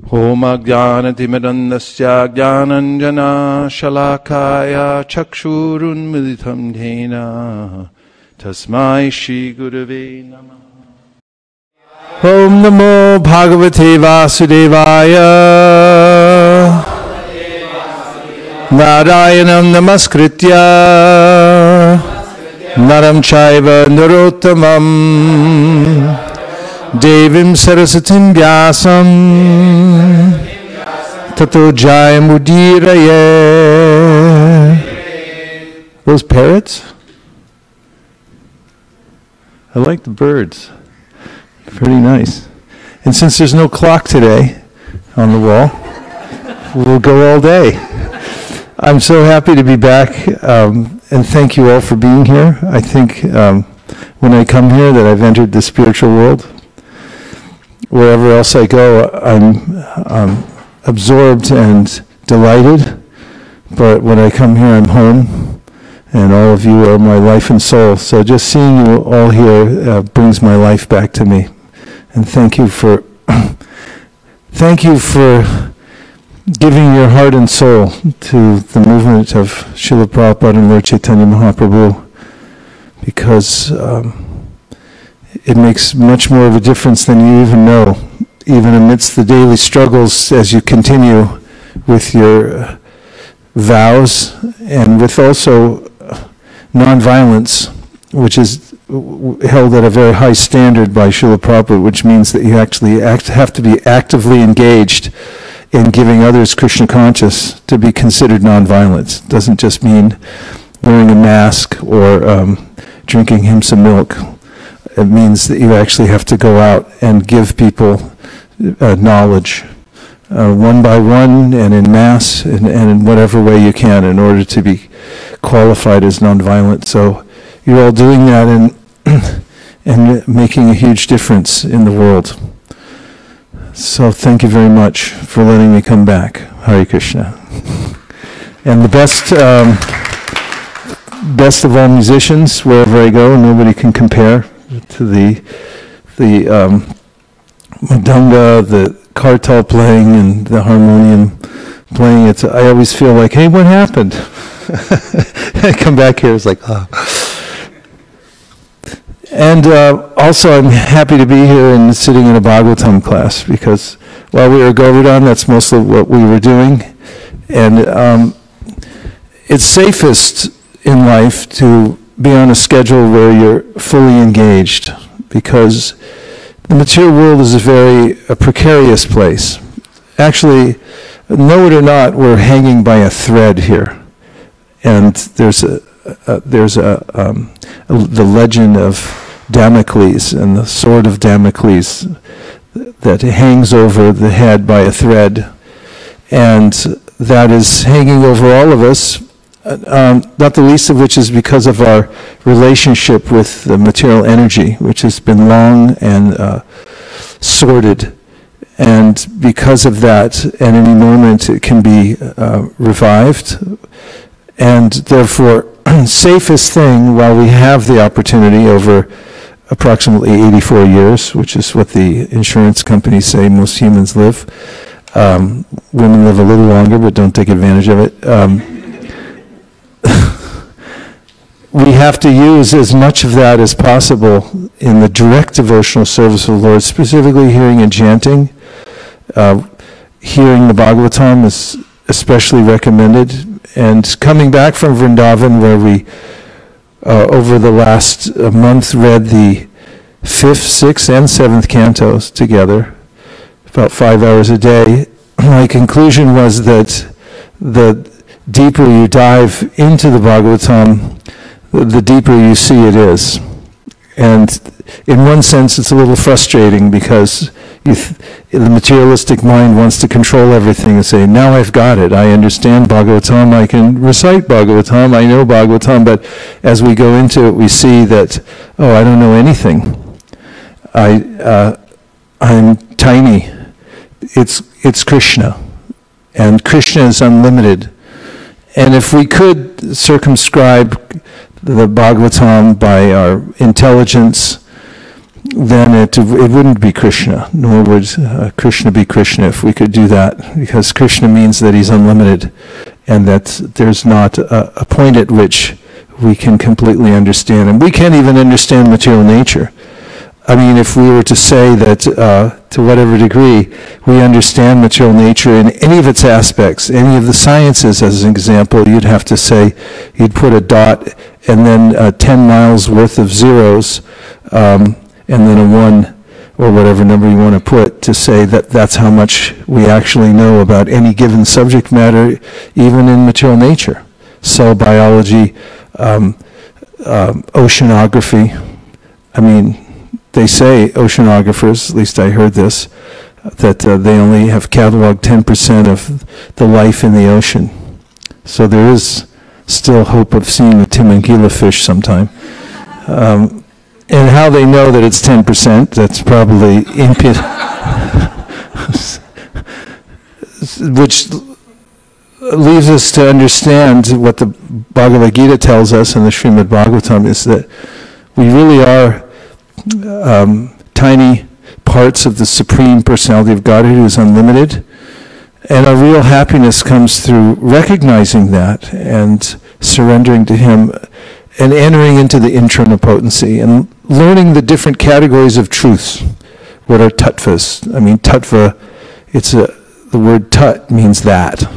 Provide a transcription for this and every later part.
Om Ajnanatimidandasya Jnananjana Shalakaya Chakshurunmilitam Dhena Tasmai Shri Gurave Namah. Om Namo Bhagavate Vasudevaya. Narayanam Namaskritya Naram Chaiva Narottamam Devim Sarasatim Vyasam Tato Jayamudiraye. Those parrots? I like the birds. Pretty nice. And since there's no clock today on the wall, we'll go all day. I'm so happy to be back, and thank you all for being here. I think when I come here that I've entered the spiritual world. Wherever else I go, I'm absorbed and delighted. But when I come here, I'm home, and all of you are my life and soul. So just seeing you all here brings my life back to me. And thank you for giving your heart and soul to the movement of Srila Prabhupada and Lord Chaitanya Mahaprabhu, because it makes much more of a difference than you even know, even amidst the daily struggles as you continue with your vows and with also nonviolence, which is held at a very high standard by Srila Prabhupada, which means that you actually have to be actively engaged in giving others Krishna conscious to be considered nonviolence. It doesn't just mean wearing a mask or drinking himsa milk. It means that you actually have to go out and give people knowledge, one by one and in mass and in whatever way you can in order to be qualified as nonviolent. So you're all doing that and making a huge difference in the world. So thank you very much for letting me come back. Hare Krishna. And the best of all musicians, wherever I go, nobody can compare to the madanga, the kartal playing, and the harmonium playing. I always feel like, hey, what happened? I come back here, it's like, oh. And also, I'm happy to be here and sitting in a Bhagavatam class, because while we were Govardhan, that's mostly what we were doing. And it's safest in life to be on a schedule where you're fully engaged, because the material world is a very precarious place. Actually, know it or not, we're hanging by a thread here. And there's the legend of Damocles and the sword of Damocles that hangs over the head by a thread, and that is hanging over all of us, not the least of which is because of our relationship with the material energy, which has been long and sordid. And because of that, at any moment it can be revived. And therefore, safest thing, while we have the opportunity over approximately 84 years, which is what the insurance companies say most humans live. Women live a little longer, but don't take advantage of it. We have to use as much of that as possible in the direct devotional service of the Lord, specifically hearing and chanting. Hearing the Bhagavatam is especially recommended. And coming back from Vrindavan, where we, over the last month, read the 5th, 6th, and 7th cantos together, about 5 hours a day, my conclusion was that the deeper you dive into the Bhagavatam, the deeper you see it is. And in one sense, it's a little frustrating, because the materialistic mind wants to control everything and say, now I've got it. I understand Bhagavatam. I can recite Bhagavatam. I know Bhagavatam. But as we go into it, we see that, oh, I don't know anything. I'm tiny. It's Krishna. And Krishna is unlimited. And if we could circumscribe the Bhagavatam by our intelligence then it wouldn't be Krishna, nor would Krishna be Krishna if we could do that, because Krishna means that he's unlimited, and that there's not a point at which we can completely understand. And we can't even understand material nature. I mean, if we were to say that to whatever degree we understand material nature in any of its aspects, any of the sciences as an example, you'd have to say, you'd put a dot and then 10 miles worth of zeros, and then a 1 or whatever number you want to put to say that that's how much we actually know about any given subject matter, even in material nature. Cell biology, oceanography. I mean, they say, oceanographers, at least I heard this, that they only have cataloged 10% of the life in the ocean. So there is still hope of seeing a Timangila fish sometime. And how they know that it's 10%, that's probably which leaves us to understand what the Bhagavad Gita tells us in the Srimad Bhagavatam, is that we really are tiny parts of the Supreme Personality of Godhead who is unlimited, and our real happiness comes through recognizing that and surrendering to Him and entering into the internal potency and learning the different categories of truths. What are tattvas? I mean, tattva, the word tat means that.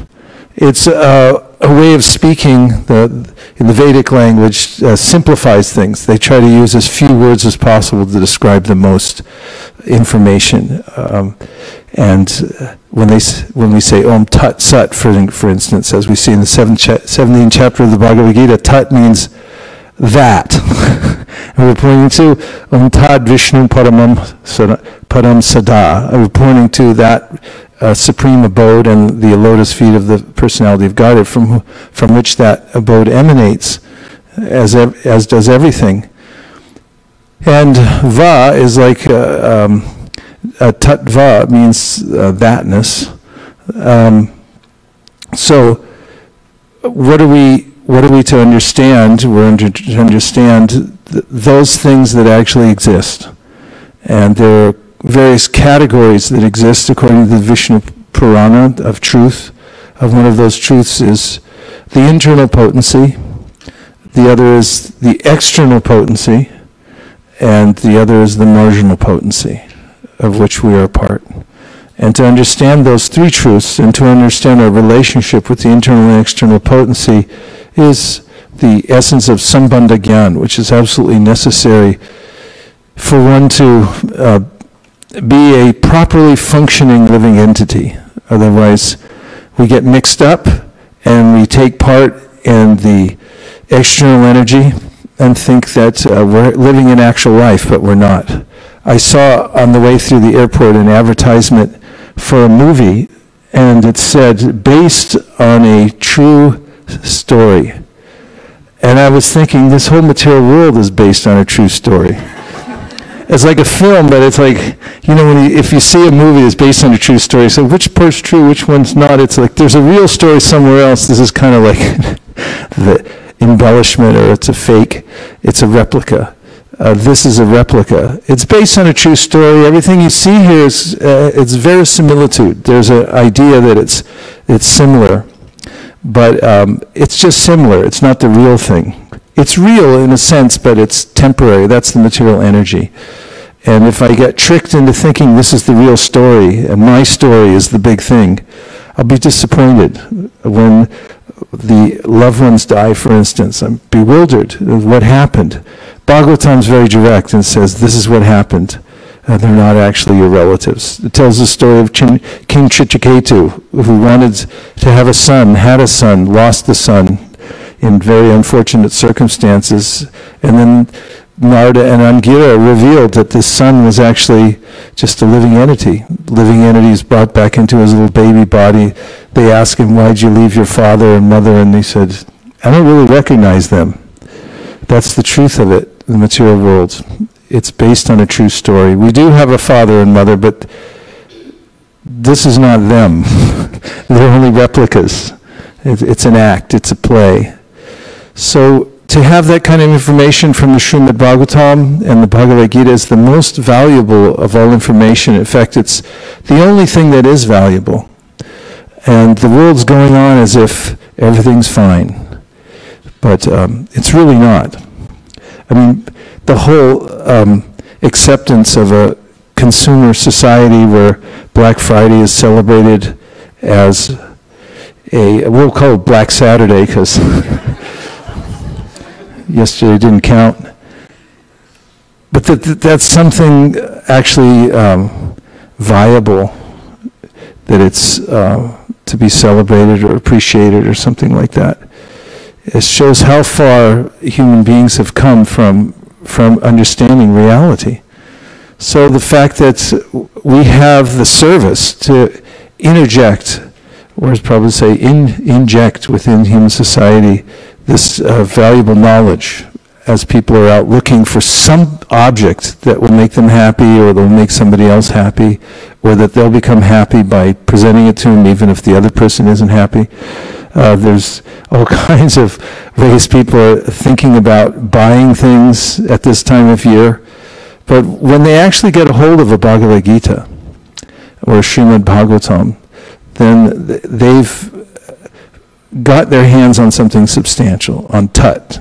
It's a way of speaking in the Vedic language simplifies things. They try to use as few words as possible to describe the most information. And when we say Om Tat Sat, for instance, as we see in the 17th chapter of the Bhagavad Gita, Tat means that. And we're pointing to Om Tad Vishnu Param Sada. We're pointing to that supreme abode and the lotus feet of the personality of Godhead from which that abode emanates, as does everything. And va is like tattva means thatness. So what are we to understand? We're to understand those things that actually exist. And there are various categories that exist according to the Vishnu Purana of truth. One of those truths is the internal potency, the other is the external potency, and the other is the marginal potency, of which we are a part. And to understand those three truths and to understand our relationship with the internal and external potency is the essence of Sambandha Gyan, which is absolutely necessary for one to be a properly functioning living entity. Otherwise, we get mixed up and we take part in the external energy and think that we're living an actual life, but we're not. I saw on the way through the airport an advertisement for a movie, and it said, based on a true story. And I was thinking, this whole material world is based on a true story. It's like a film, but it's like, if you see a movie that's based on a true story, so which part's true, which one's not? It's like there's a real story somewhere else. This is kind of like the embellishment, or it's a fake, it's a replica. This is a replica. It's based on a true story. Everything you see here is it's verisimilitude. There's an idea that it's similar, but it's just similar. It's not the real thing. It's real in a sense, but it's temporary. That's the material energy. And if I get tricked into thinking this is the real story, and my story is the big thing, I'll be disappointed. When the loved ones die, for instance, I'm bewildered of what happened. Bhagavatam's very direct and says, this is what happened. They're not actually your relatives. It tells the story of King Chitraketu, who wanted to have a son, had a son, lost the son in very unfortunate circumstances, and then Narada and Angira revealed that this son was actually just a living entity. Living entity is brought back into his little baby body. They ask him, why'd you leave your father and mother? And he said, I don't really recognize them. That's the truth of it, the material world. It's based on a true story. We do have a father and mother, but this is not them. They're only replicas. It's an act, it's a play. So to have that kind of information from the Srimad Bhagavatam and the Bhagavad Gita is the most valuable of all information. In fact, it's the only thing that is valuable. And the world's going on as if everything's fine. But it's really not. I mean, the whole acceptance of a consumer society where Black Friday is celebrated as we'll call it Black Saturday because yesterday didn't count. But that's something actually viable, that it's to be celebrated or appreciated or something like that. It shows how far human beings have come from understanding reality. So the fact that we have the service to interject, or as probably say, inject within human society this valuable knowledge as people are out looking for some object that will make them happy or that will make somebody else happy, or that they'll become happy by presenting it to them even if the other person isn't happy. There's all kinds of ways people are thinking about buying things at this time of year. But when they actually get a hold of a Bhagavad Gita or a Srimad Bhagavatam, then they've got their hands on something substantial, on Tat,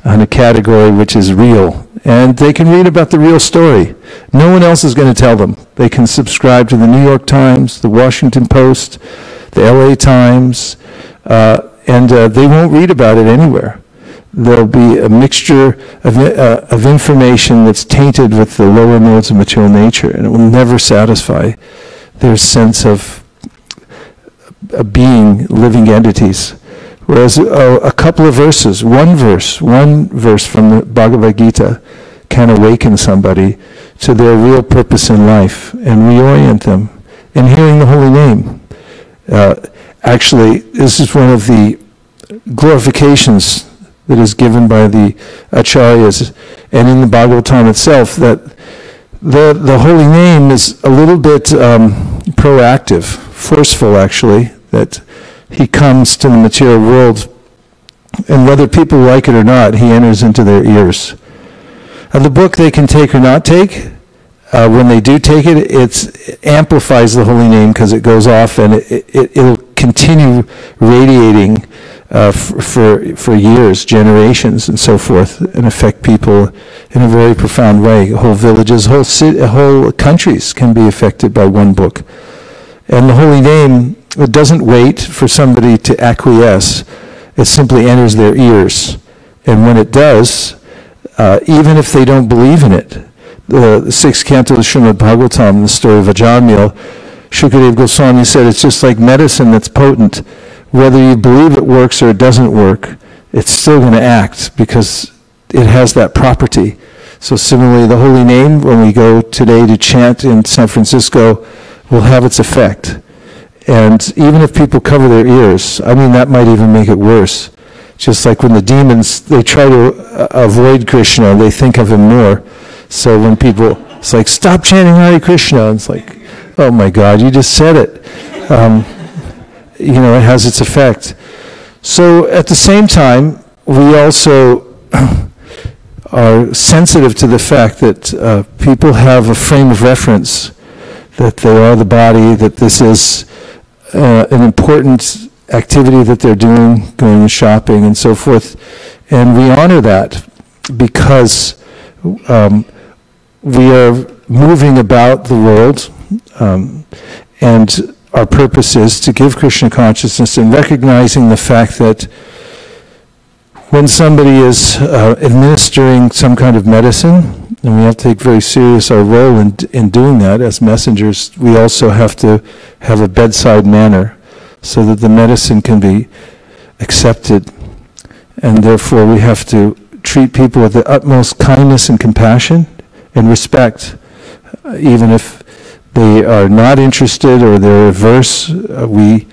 on a category which is real. And they can read about the real story. No one else is going to tell them. They can subscribe to the New York Times, the Washington Post, the LA Times, and they won't read about it anywhere. There'll be a mixture of information that's tainted with the lower modes of material nature, and it will never satisfy their sense of being living entities. Whereas a couple of verses, one verse from the Bhagavad Gita can awaken somebody to their real purpose in life and reorient them. And hearing the holy name, actually, this is one of the glorifications that is given by the acharyas and in the Bhagavatam itself, that the holy name is a little bit proactive, forceful actually, that he comes to the material world, and whether people like it or not, he enters into their ears. The book they can take or not take. When they do take it, it amplifies the holy name because it goes off and it'll continue radiating for years, generations, and so forth, and affect people in a very profound way. Whole villages, whole countries can be affected by one book. And the holy name, it doesn't wait for somebody to acquiesce. It simply enters their ears. And when it does, even if they don't believe in it, the sixth canto of the Srimad Bhagavatam, the story of Ajamil, Shukadeva Goswami said it's just like medicine that's potent. Whether you believe it works or it doesn't work, it's still going to act because it has that property. So similarly, the holy name, when we go today to chant in San Francisco, will have its effect. And even if people cover their ears, I mean, that might even make it worse. Just like when the demons, they try to avoid Krishna, they think of him more. So when people, it's like, stop chanting Hare Krishna. And it's like, oh my God, you just said it. You know, it has its effect. So at the same time, we also are sensitive to the fact that people have a frame of reference, that they are the body, that this is an important activity that they're doing, going shopping and so forth. And we honor that because we are moving about the world, and our purpose is to give Krishna consciousness, and recognizing the fact that when somebody is administering some kind of medicine, and we have to take very serious our role in doing that as messengers, we also have to have a bedside manner so that the medicine can be accepted. And therefore we have to treat people with the utmost kindness and compassion and respect, even if they are not interested or they're averse. We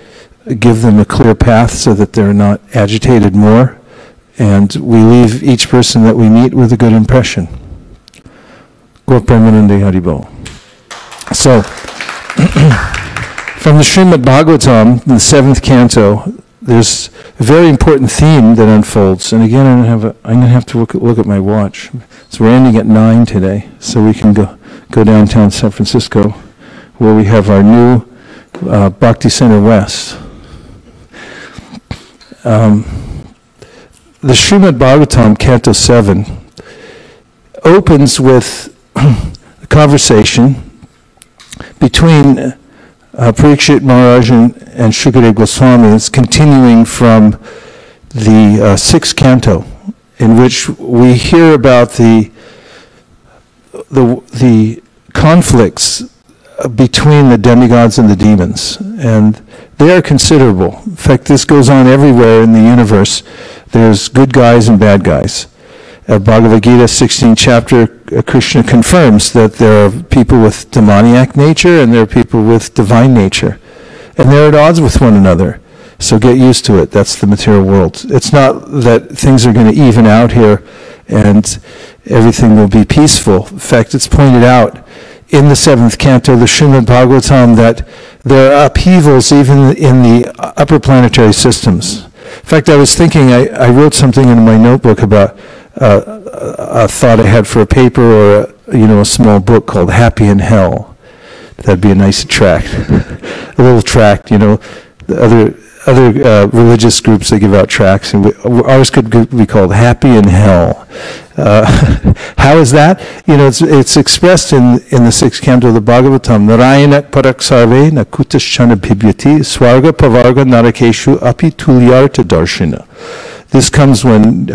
give them a clear path so that they're not agitated more, and we leave each person that we meet with a good impression. So, from the Srimad Bhagavatam, the 7th canto, there's a very important theme that unfolds. And again, I'm going to have to look at my watch. So we're ending at 9 today, so we can go downtown San Francisco, where we have our new Bhakti Center West. The Srimad Bhagavatam, Canto 7, opens with a conversation between Parikshit Maharaj and Shukadeva Goswami. It's continuing from the 6th canto, in which we hear about the conflicts between the demigods and the demons, and they are considerable. In fact, this goes on everywhere in the universe. There's good guys and bad guys. Bhagavad Gita, 16th chapter, Krishna confirms that there are people with demoniac nature and there are people with divine nature. And they're at odds with one another. So get used to it. That's the material world. It's not that things are going to even out here and everything will be peaceful. In fact, it's pointed out in the 7th canto, the Srimad Bhagavatam, that there are upheavals even in the upper planetary systems. In fact, I was thinking, I wrote something in my notebook about a thought I had for a paper or a small book called Happy in Hell. That'd be a nice tract, a little tract. The other religious groups, they give out tracts, and ours could be called Happy in Hell. How is that? It's expressed in the 6th canto of the Bhagavatam. Narayana parak sarve nakutaschana bhibyati swarga pavarga narakeshu api tulyarta darshina. This comes when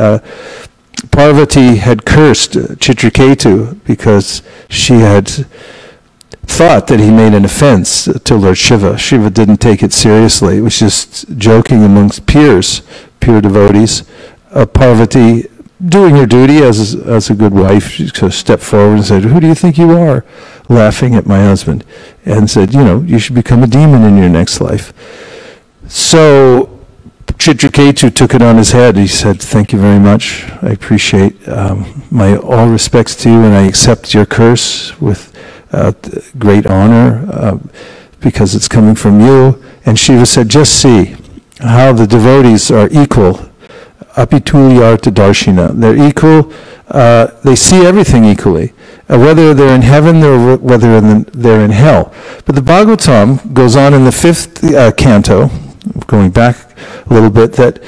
Parvati had cursed Chitraketu because she had thought that he made an offense to Lord Shiva. Shiva didn't take it seriously. It was just joking amongst peers, pure devotees. Parvati, doing her duty as a good wife, she stepped forward and said, "Who do you think you are?" laughing at my husband, and said, "You should become a demon in your next life." So Chitraketu took it on his head. He said, "Thank you very much. I appreciate my all respects to you, and I accept your curse with great honor because it's coming from you." And Shiva said, "Just see how the devotees are equal. Apitulyarta darshina. They're equal. They see everything equally, whether they're in heaven or whether they're in hell." But the Bhagavatam goes on in the 5th canto, going back a little bit, that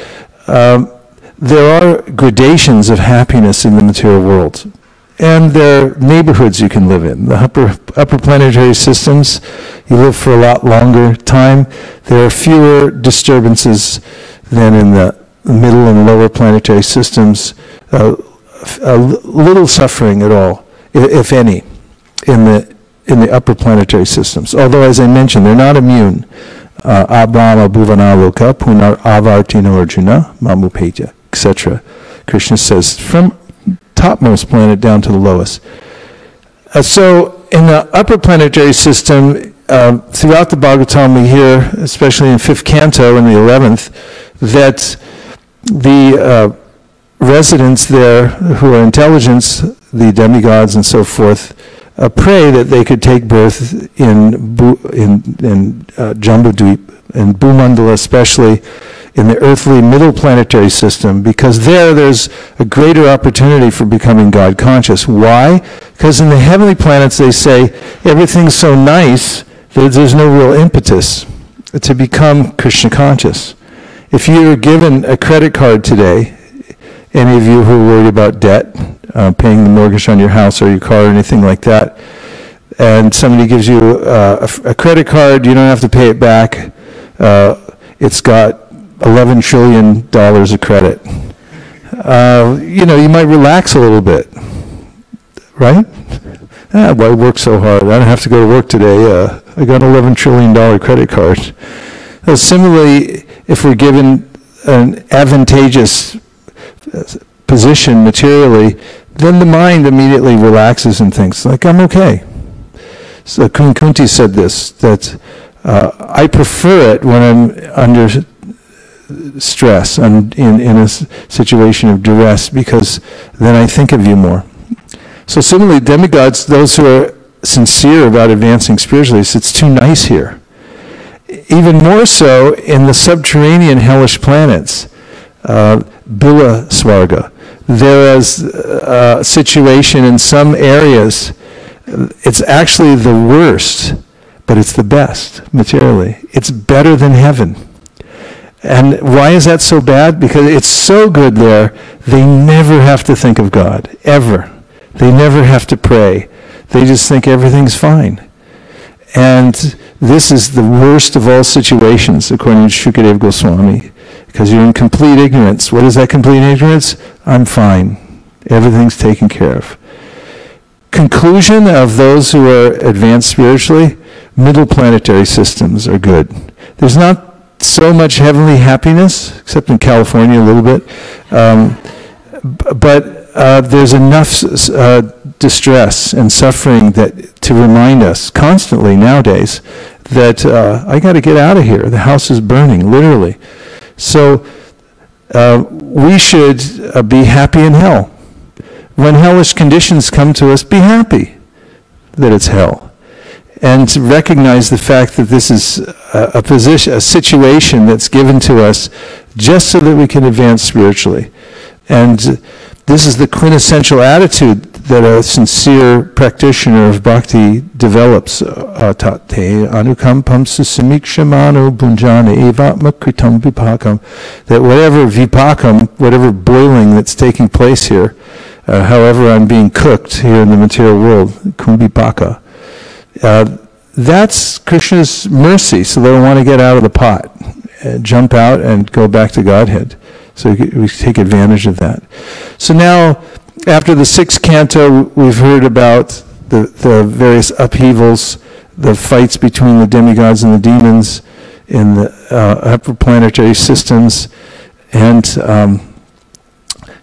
there are gradations of happiness in the material world. And there are neighborhoods you can live in. The upper planetary systems, you live for a lot longer time. There are fewer disturbances than in the middle and lower planetary systems. Little suffering at all, if any, in the upper planetary systems. Although, as I mentioned, they're not immune. Abhama bhuvanaloka punar avartino arjuna mamupeja, etc. Krishna says, from topmost planet down to the lowest. So in the upper planetary system, throughout the Bhagavatam we hear, especially in 5th canto and the 11th, that the residents there who are intelligence, the demigods and so forth, pray that they could take birth in Jambudvip, and Bhumandala especially, in the earthly middle planetary system, because there's a greater opportunity for becoming God conscious. Why? Because in the heavenly planets they say everything's so nice that there's no real impetus to become Krishna conscious. If you're given a credit card today, any of you who are worried about debt, paying the mortgage on your house or your car or anything like that, and somebody gives you a credit card, you don't have to pay it back. It's got $11 trillion of credit. You might relax a little bit, right? Why work so hard? I don't have to go to work today. I got an $11 trillion credit card. Similarly, if we're given an advantageous position materially, then the mind immediately relaxes and thinks, like, I'm okay. So Kunti said this, that I prefer it when I'm under stress, in a situation of duress, because then I think of you more. So similarly, demigods, those who are sincere about advancing spiritually, it's too nice here. even more so in the subterranean hellish planets, Bila Swarga. There is a situation in some areas, it's actually the worst, but it's the best materially. It's better than heaven. And why is that so bad? Because it's so good there, they never have to think of God, ever. They never have to pray. They just think everything's fine. And this is the worst of all situations, according to Shukadev Goswami, because you're in complete ignorance. What is that complete ignorance? I'm fine. Everything's taken care of. Conclusion of those who are advanced spiritually, middle planetary systems are good. There's not so much heavenly happiness, except in California a little bit, but there's enough distress and suffering that to remind us constantly nowadays that I got to get out of here. The house is burning, literally. So we should be happy in hell. When hellish conditions come to us, be happy that it's hell. And to recognize the fact that this is a situation that's given to us just so that we can advance spiritually. And this is the quintessential attitude that a sincere practitioner of bhakti develops. Tate anukampam susamikshemano bunjana evatma kritam vipakam. That whatever vipakam, whatever boiling that's taking place here, however I'm being cooked here in the material world, kumbhipaka, that's Krishna's mercy, so they don't want to get out of the pot, jump out and go back to Godhead. So we take advantage of that. So now, after the sixth canto, we've heard about the various upheavals, the fights between the demigods and the demons in the upper planetary systems, and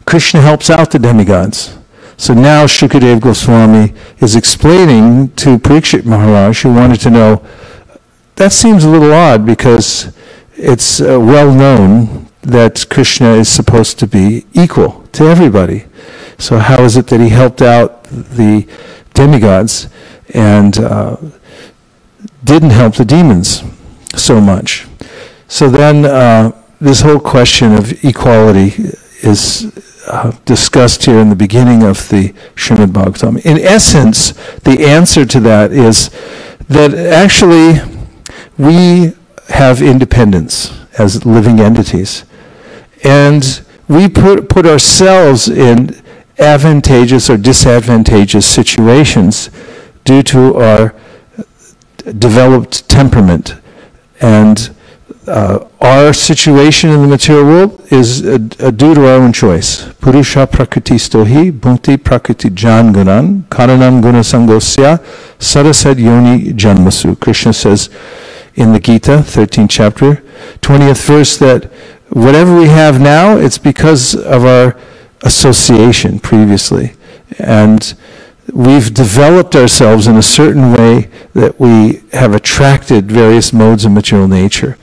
Krishna helps out the demigods. So now Shukadev Goswami is explaining to Parikshit Maharaj, who wanted to know, that seems a little odd because it's well known that Krishna is supposed to be equal to everybody. So how is it that he helped out the demigods and didn't help the demons so much? So then this whole question of equality is discussed here in the beginning of the Srimad Bhagavatam. In essence, the answer to that is that actually we have independence as living entities. And we put ourselves in advantageous or disadvantageous situations due to our developed temperament. And our situation in the material world is due to our own choice. Purusha prakritistohi bhunti prakriti jan gunan karanam guna sangosya sarasad yoni janmasu. Krishna says in the Gita, 13th chapter, 20th verse, that whatever we have now, it's because of our association previously. And we've developed ourselves in a certain way that we have attracted various modes of material nature.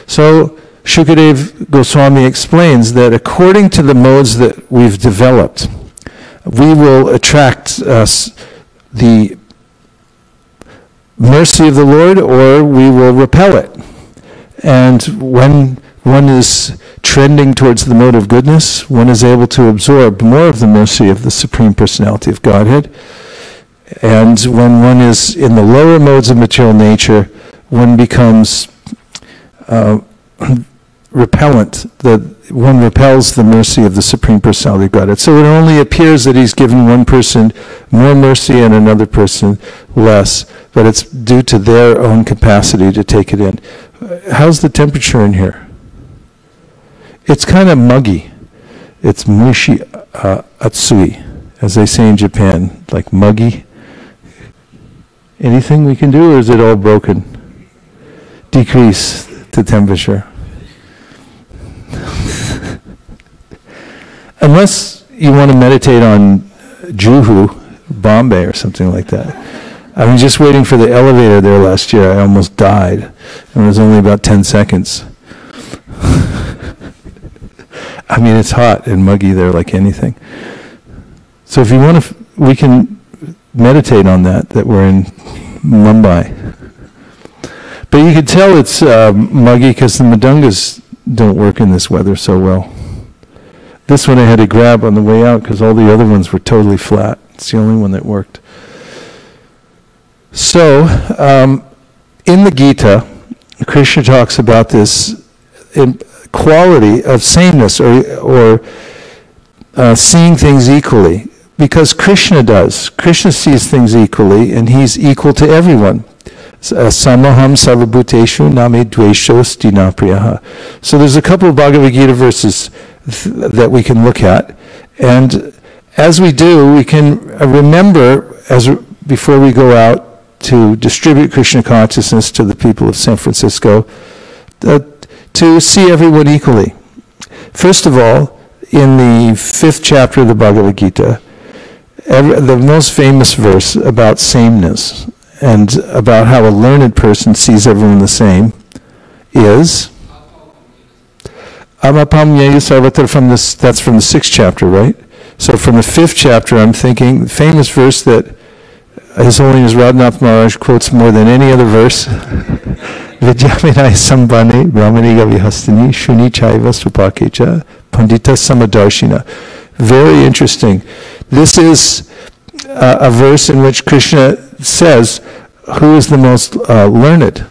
So Shukadev Goswami explains that according to the modes that we've developed, we will attract the mercy of the Lord, or we will repel it. And when one is trending towards the mode of goodness, one is able to absorb more of the mercy of the Supreme Personality of Godhead. And when one is in the lower modes of material nature, one becomes repellent, that one repels the mercy of the Supreme Personality of Godhead. So it only appears that he's given one person more mercy and another person less, but it's due to their own capacity to take it in. How's the temperature in here? It's kind of muggy. It's mushi atsui, as they say in Japan, like muggy. Anything we can do, or is it all broken? Decrease the temperature. Unless you want to meditate on Juhu, Bombay, or something like that. I was just waiting for the elevator there last year. I almost died. And it was only about 10 seconds. I mean, it's hot and muggy there like anything. So if you want to, we can meditate on that we're in Mumbai. But you can tell it's muggy because the mridungas don't work in this weather so well. This one I had to grab on the way out because all the other ones were totally flat. It's the only one that worked. So, in the Gita, Krishna talks about this quality of sameness or seeing things equally. Because Krishna does. Krishna sees things equally, and he's equal to everyone. Samaham sarvabhuteshu name dveshosti na priyaha. So there's a couple of Bhagavad Gita verses that we can look at. And as we do, we can remember, before we go out to distribute Krishna consciousness to the people of San Francisco, to see everyone equally. First of all, in the 5th chapter of the Bhagavad Gita, the most famous verse about sameness and about how a learned person sees everyone the same is Amapam Yaya Sarvatra. That's from the 6th chapter, right? So from the 5th chapter, I'm thinking, the famous verse that His Holiness Radhanath Maharaj quotes more than any other verse, Vidyavinaya Sambhane Brahmani Gavihastani Shuni Chaiva Supakecha Pandita Samadarshina. Very interesting. This is a verse in which Krishna says, who is the most learned?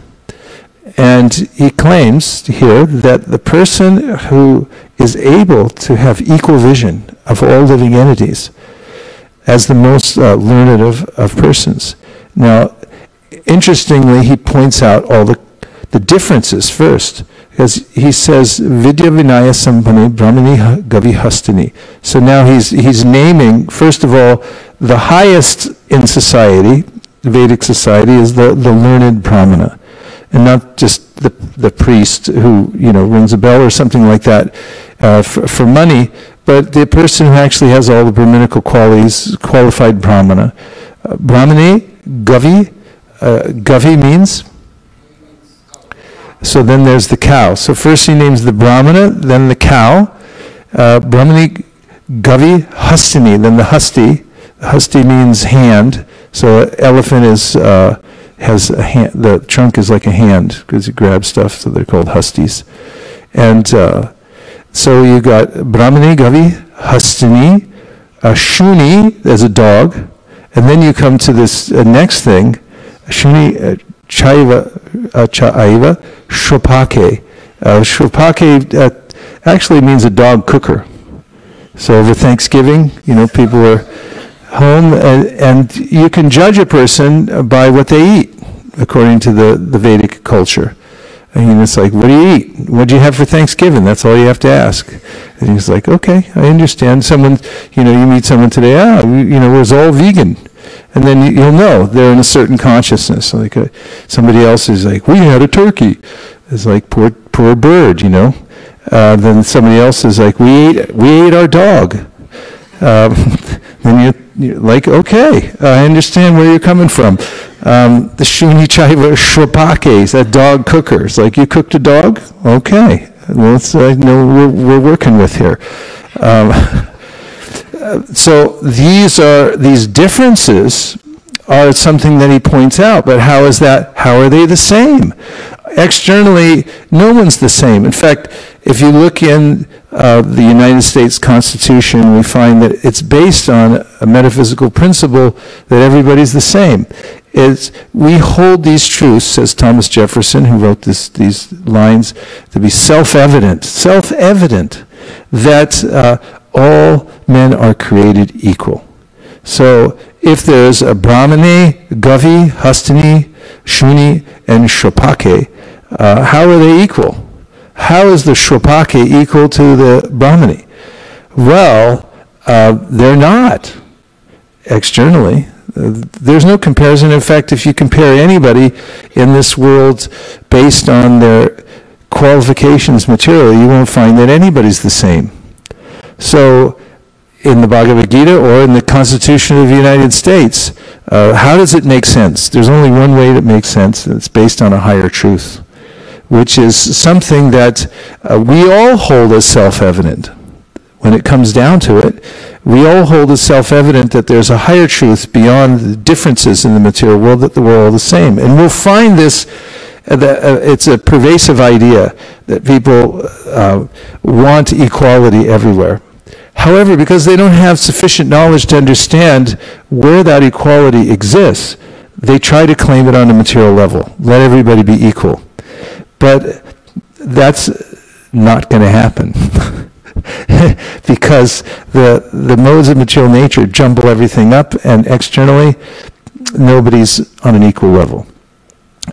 And he claims here that the person who is able to have equal vision of all living entities as the most learned of persons. Now, interestingly, he points out all the differences first. Because he says, Vidya Vinaya Sambhane Brahmani Gavihastani. So now he's naming, first of all, the highest in society, the Vedic society, is the learned Brahmana. And not just the priest who, rings a bell or something like that for money, but the person who actually has all the Brahminical qualities, qualified Brahmana. Brahmani, Gavi, Gavi means? So then there's the cow. So first he names the Brahmana, then the cow. Brahmani Gavi Hastini, then the Hasti. Hasti means hand. So elephant has a hand, the trunk is like a hand because it grabs stuff, so they're called Hastis. And so you got Brahmani Gavi Hastini, Shuni as a dog, and then you come to this next thing, Shuni Chaiva Shopake. Shopake actually means a dog cooker. So over Thanksgiving, people are home, and you can judge a person by what they eat, according to the Vedic culture. And it's like, what do you eat? What do you have for Thanksgiving? That's all you have to ask. And he's like, okay, I understand. Someone, you meet someone today, we're all vegan. And then you'll know they're in a certain consciousness. Like somebody else is like, we had a turkey. It's like, poor bird, Then somebody else is like, we ate our dog. Then you're like, okay, I understand where you're coming from. The Shuni Chaiva Shropake, that dog cooker. It's like, you cooked a dog? Okay. Well, that's we're working with here. So these differences are something that he points out, but how is that? How are they the same? Externally, no one's the same. In fact, if you look in the United States Constitution, we find that it's based on a metaphysical principle that everybody's the same. We hold these truths, says Thomas Jefferson, who wrote these lines, to be self-evident that all men are created equal. So if there's a Brahmane, Gavi, Hastini, Shuni, and Shropake, how are they equal? How is the Shropake equal to the Brahmane? Well, they're not externally. There's no comparison. In fact, if you compare anybody in this world based on their qualifications materially, you won't find that anybody's the same. So in the Bhagavad Gita or in the Constitution of the United States, how does it make sense? There's only one way that makes sense, and it's based on a higher truth, which is something that we all hold as self-evident. When it comes down to it, we all hold as self-evident that there's a higher truth beyond the differences in the material world, that we're all the same. And we'll find this It's a pervasive idea that people want equality everywhere. However, because they don't have sufficient knowledge to understand where that equality exists, they try to claim it on a material level. Let everybody be equal. But that's not going to happen. Because the modes of material nature jumble everything up, and externally, nobody's on an equal level.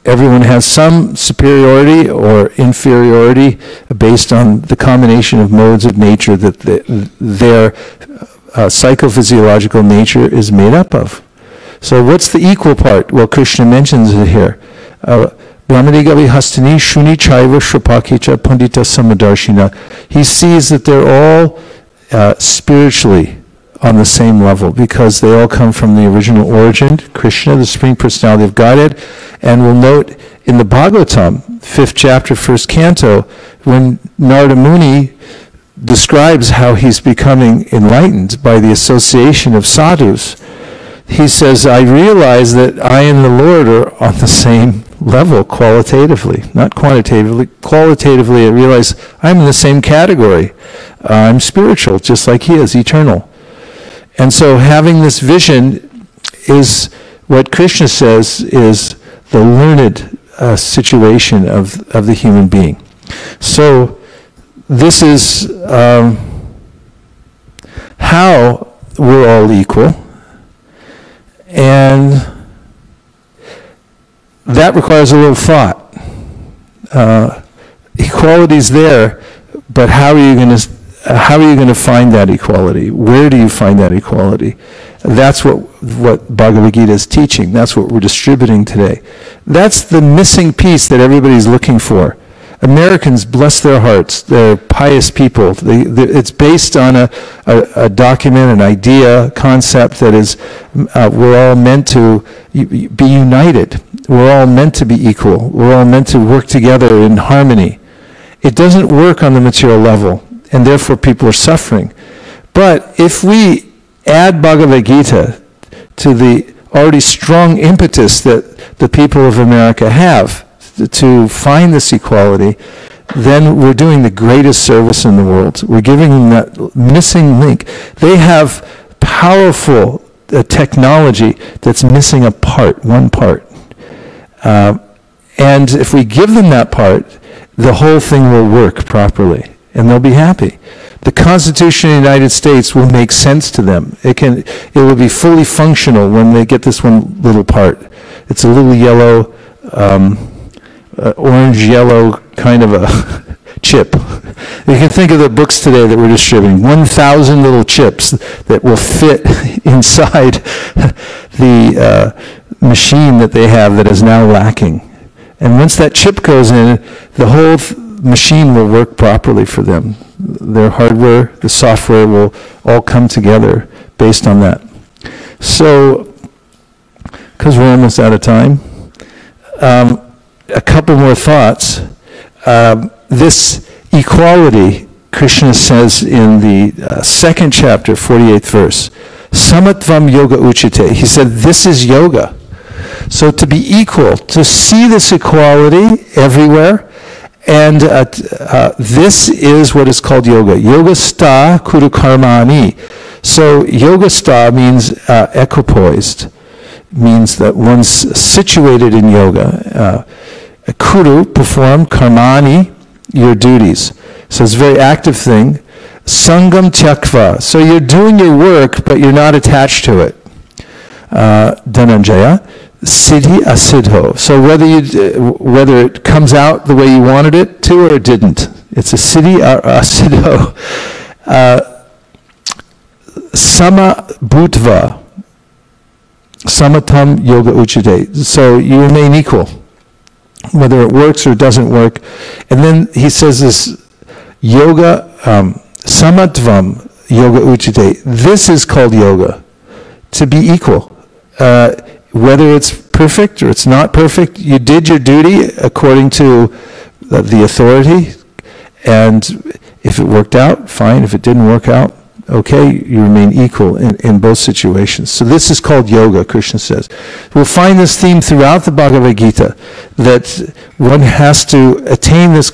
Everyone has some superiority or inferiority based on the combination of modes of nature that their psychophysiological nature is made up of. So what's the equal part? Well, Krishna mentions it here. Brahmanigavi hastani shuni chaiva shrapakicha pandita samadarshina. He sees that they're all spiritually on the same level because they all come from the original origin, Krishna, the Supreme Personality of Godhead. And we'll note in the Bhagavatam, 5th chapter, 1st canto, when Narada Muni describes how he's becoming enlightened by the association of sadhus, he says, I realize that I and the Lord are on the same level qualitatively, not quantitatively. Qualitatively, I realize I'm in the same category. I'm spiritual, just like he is, eternal. And so having this vision is what Krishna says is the learned situation of the human being. So this is how we're all equal. And that requires a little thought. Equality's there, but how are you going to find that equality? Where do you find that equality? That's what Bhagavad Gita is teaching. That's what we're distributing today. That's the missing piece that everybody's looking for. Americans, bless their hearts, they're pious people. It's based on a document, an idea, concept that is, we're all meant to be united. We're all meant to be equal. We're all meant to work together in harmony. It doesn't work on the material level, and therefore people are suffering. But if we add Bhagavad Gita to the already strong impetus that the people of America have to find this equality, then we're doing the greatest service in the world. We're giving them that missing link. They have powerful technology that's missing a part, one part. And if we give them that part, the whole thing will work properly, and they'll be happy. The Constitution of the United States will make sense to them. It will be fully functional when they get this one little part. It's a little yellow, orange-yellow kind of a chip. You can think of the books today that we're distributing. 1,000 little chips that will fit inside the machine that they have that is now lacking. And once that chip goes in, the whole machine will work properly for them. Their hardware, the software will all come together based on that. So, because we're almost out of time, a couple more thoughts. This equality, Krishna says in the 2nd chapter, 48th verse, Samatvam yoga uchite. He said, this is yoga. So to be equal, to see this equality everywhere, and this is what is called yoga. Yoga sta kuru karmani. So yoga sta means equipoised, means that one's situated in yoga. Kuru, perform, karmani, your duties. So it's a very active thing. Sangam tyakva. So you're doing your work, but you're not attached to it. Dhananjaya. Siddhi asiddho. So whether it comes out the way you wanted it to or it didn't. It's a siddhi or asiddho. Sama bhutva. Samatam yoga uchite. So you remain equal, whether it works or doesn't work. And then he says this yoga, samatvam yoga uchite. This is called yoga, to be equal. Whether it's perfect or it's not perfect, you did your duty according to the authority, and if it worked out, fine. If it didn't work out, Okay, you remain equal in both situations. So this is called yoga, Krishna says. We'll find this theme throughout the Bhagavad Gita, that one has to attain this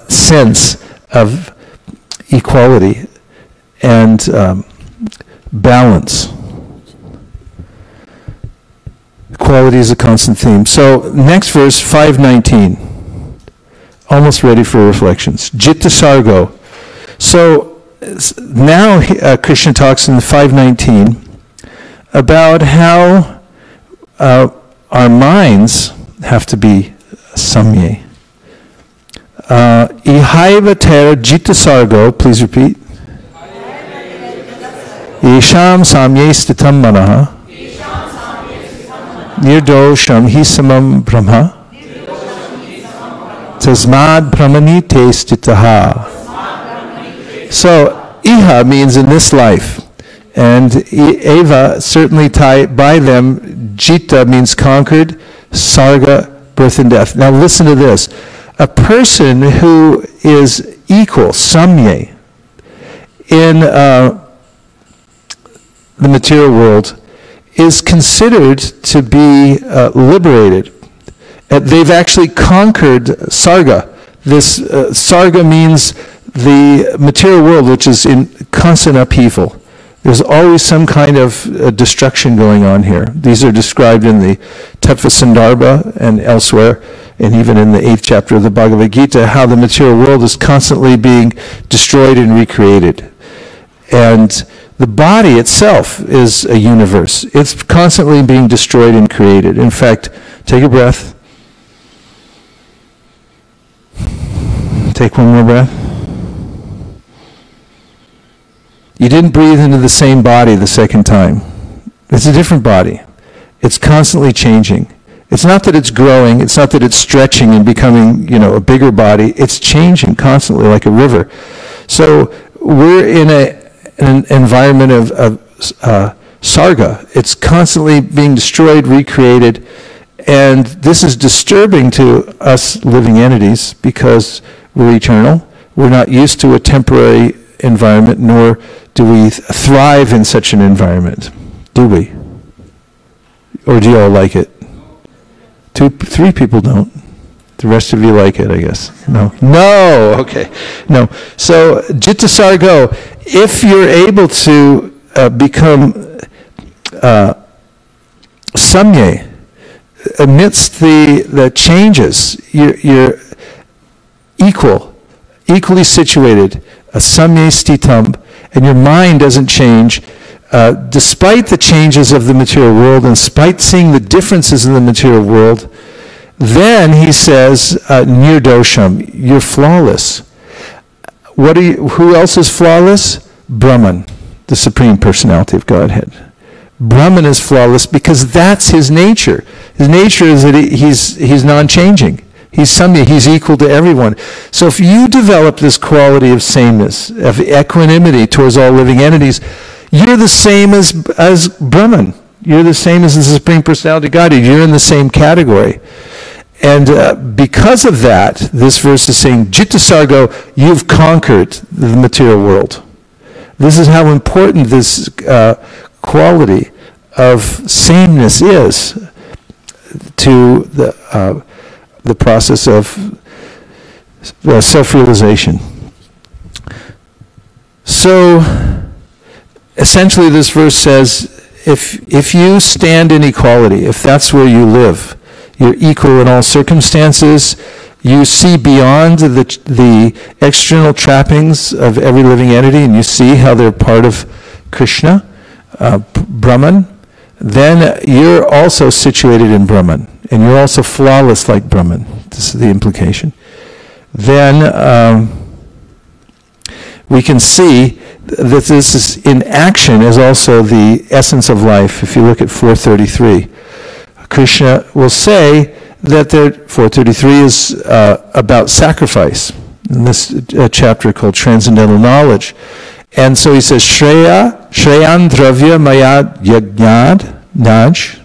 sense of equality and balance. Equality is a constant theme. So next verse, 519. Almost ready for reflections. Jitta Sargo. So now Krishna talks in 519 about how our minds have to be samye. Ihaiva tera jitta sargo, please repeat. Yesham samye stitam manaha. Nirdosham hi samam brahma. Tasmad brahmanite stitaha. So, iha means in this life, and eva, certainly by them, jita means conquered, sarga, birth and death. Now listen to this. A person who is equal, samye, in the material world is considered to be liberated. They've actually conquered sarga. This sarga means the material world, which is in constant upheaval. There's always some kind of destruction going on here. These are described in the Tattva Sandarbha and elsewhere, and even in the 8th chapter of the Bhagavad Gita, how the material world is constantly being destroyed and recreated. And the body itself is a universe. It's constantly being destroyed and created. In fact, take a breath. Take one more breath. You didn't breathe into the same body the second time. It's a different body. It's constantly changing. It's not that it's growing. It's not that it's stretching and becoming, a bigger body. It's changing constantly like a river. So we're in an environment of sarga. It's constantly being destroyed, recreated, and this is disturbing to us living entities because we're eternal. We're not used to a temporary environment, nor do we thrive in such an environment, do we? Or do you all like it? 3 people don't. The rest of you like it, I guess. No. No! Okay. No. So, Jitta Sargo, if you're able to become samye, amidst the changes, you're equally situated, a samye stitam, and your mind doesn't change, despite the changes of the material world, and despite seeing the differences in the material world, then he says, nirdosham, you're flawless. Who else is flawless? Brahman, the Supreme Personality of Godhead. Brahman is flawless because that's his nature. His nature is that he's non-changing. He's samya, he's equal to everyone. So if you develop this quality of sameness, of equanimity towards all living entities, you're the same as Brahman. You're the same as the Supreme Personality of Godhead. You're in the same category. And because of that, this verse is saying, Jitta Sargo, you've conquered the material world. This is how important this quality of sameness is to the process of self-realization. So, essentially this verse says, if you stand in equality, if that's where you live, you're equal in all circumstances, you see beyond the external trappings of every living entity, and you see how they're part of Krishna, Brahman, then you're also situated in Brahman, and you're also flawless like Brahman. This is the implication. Then we can see that this is in action is also the essence of life. If you look at 433, Krishna will say that 433 is about sacrifice, in this chapter called Transcendental Knowledge. And so he says, Shreyan Dravya Mayad Yagnad Naj.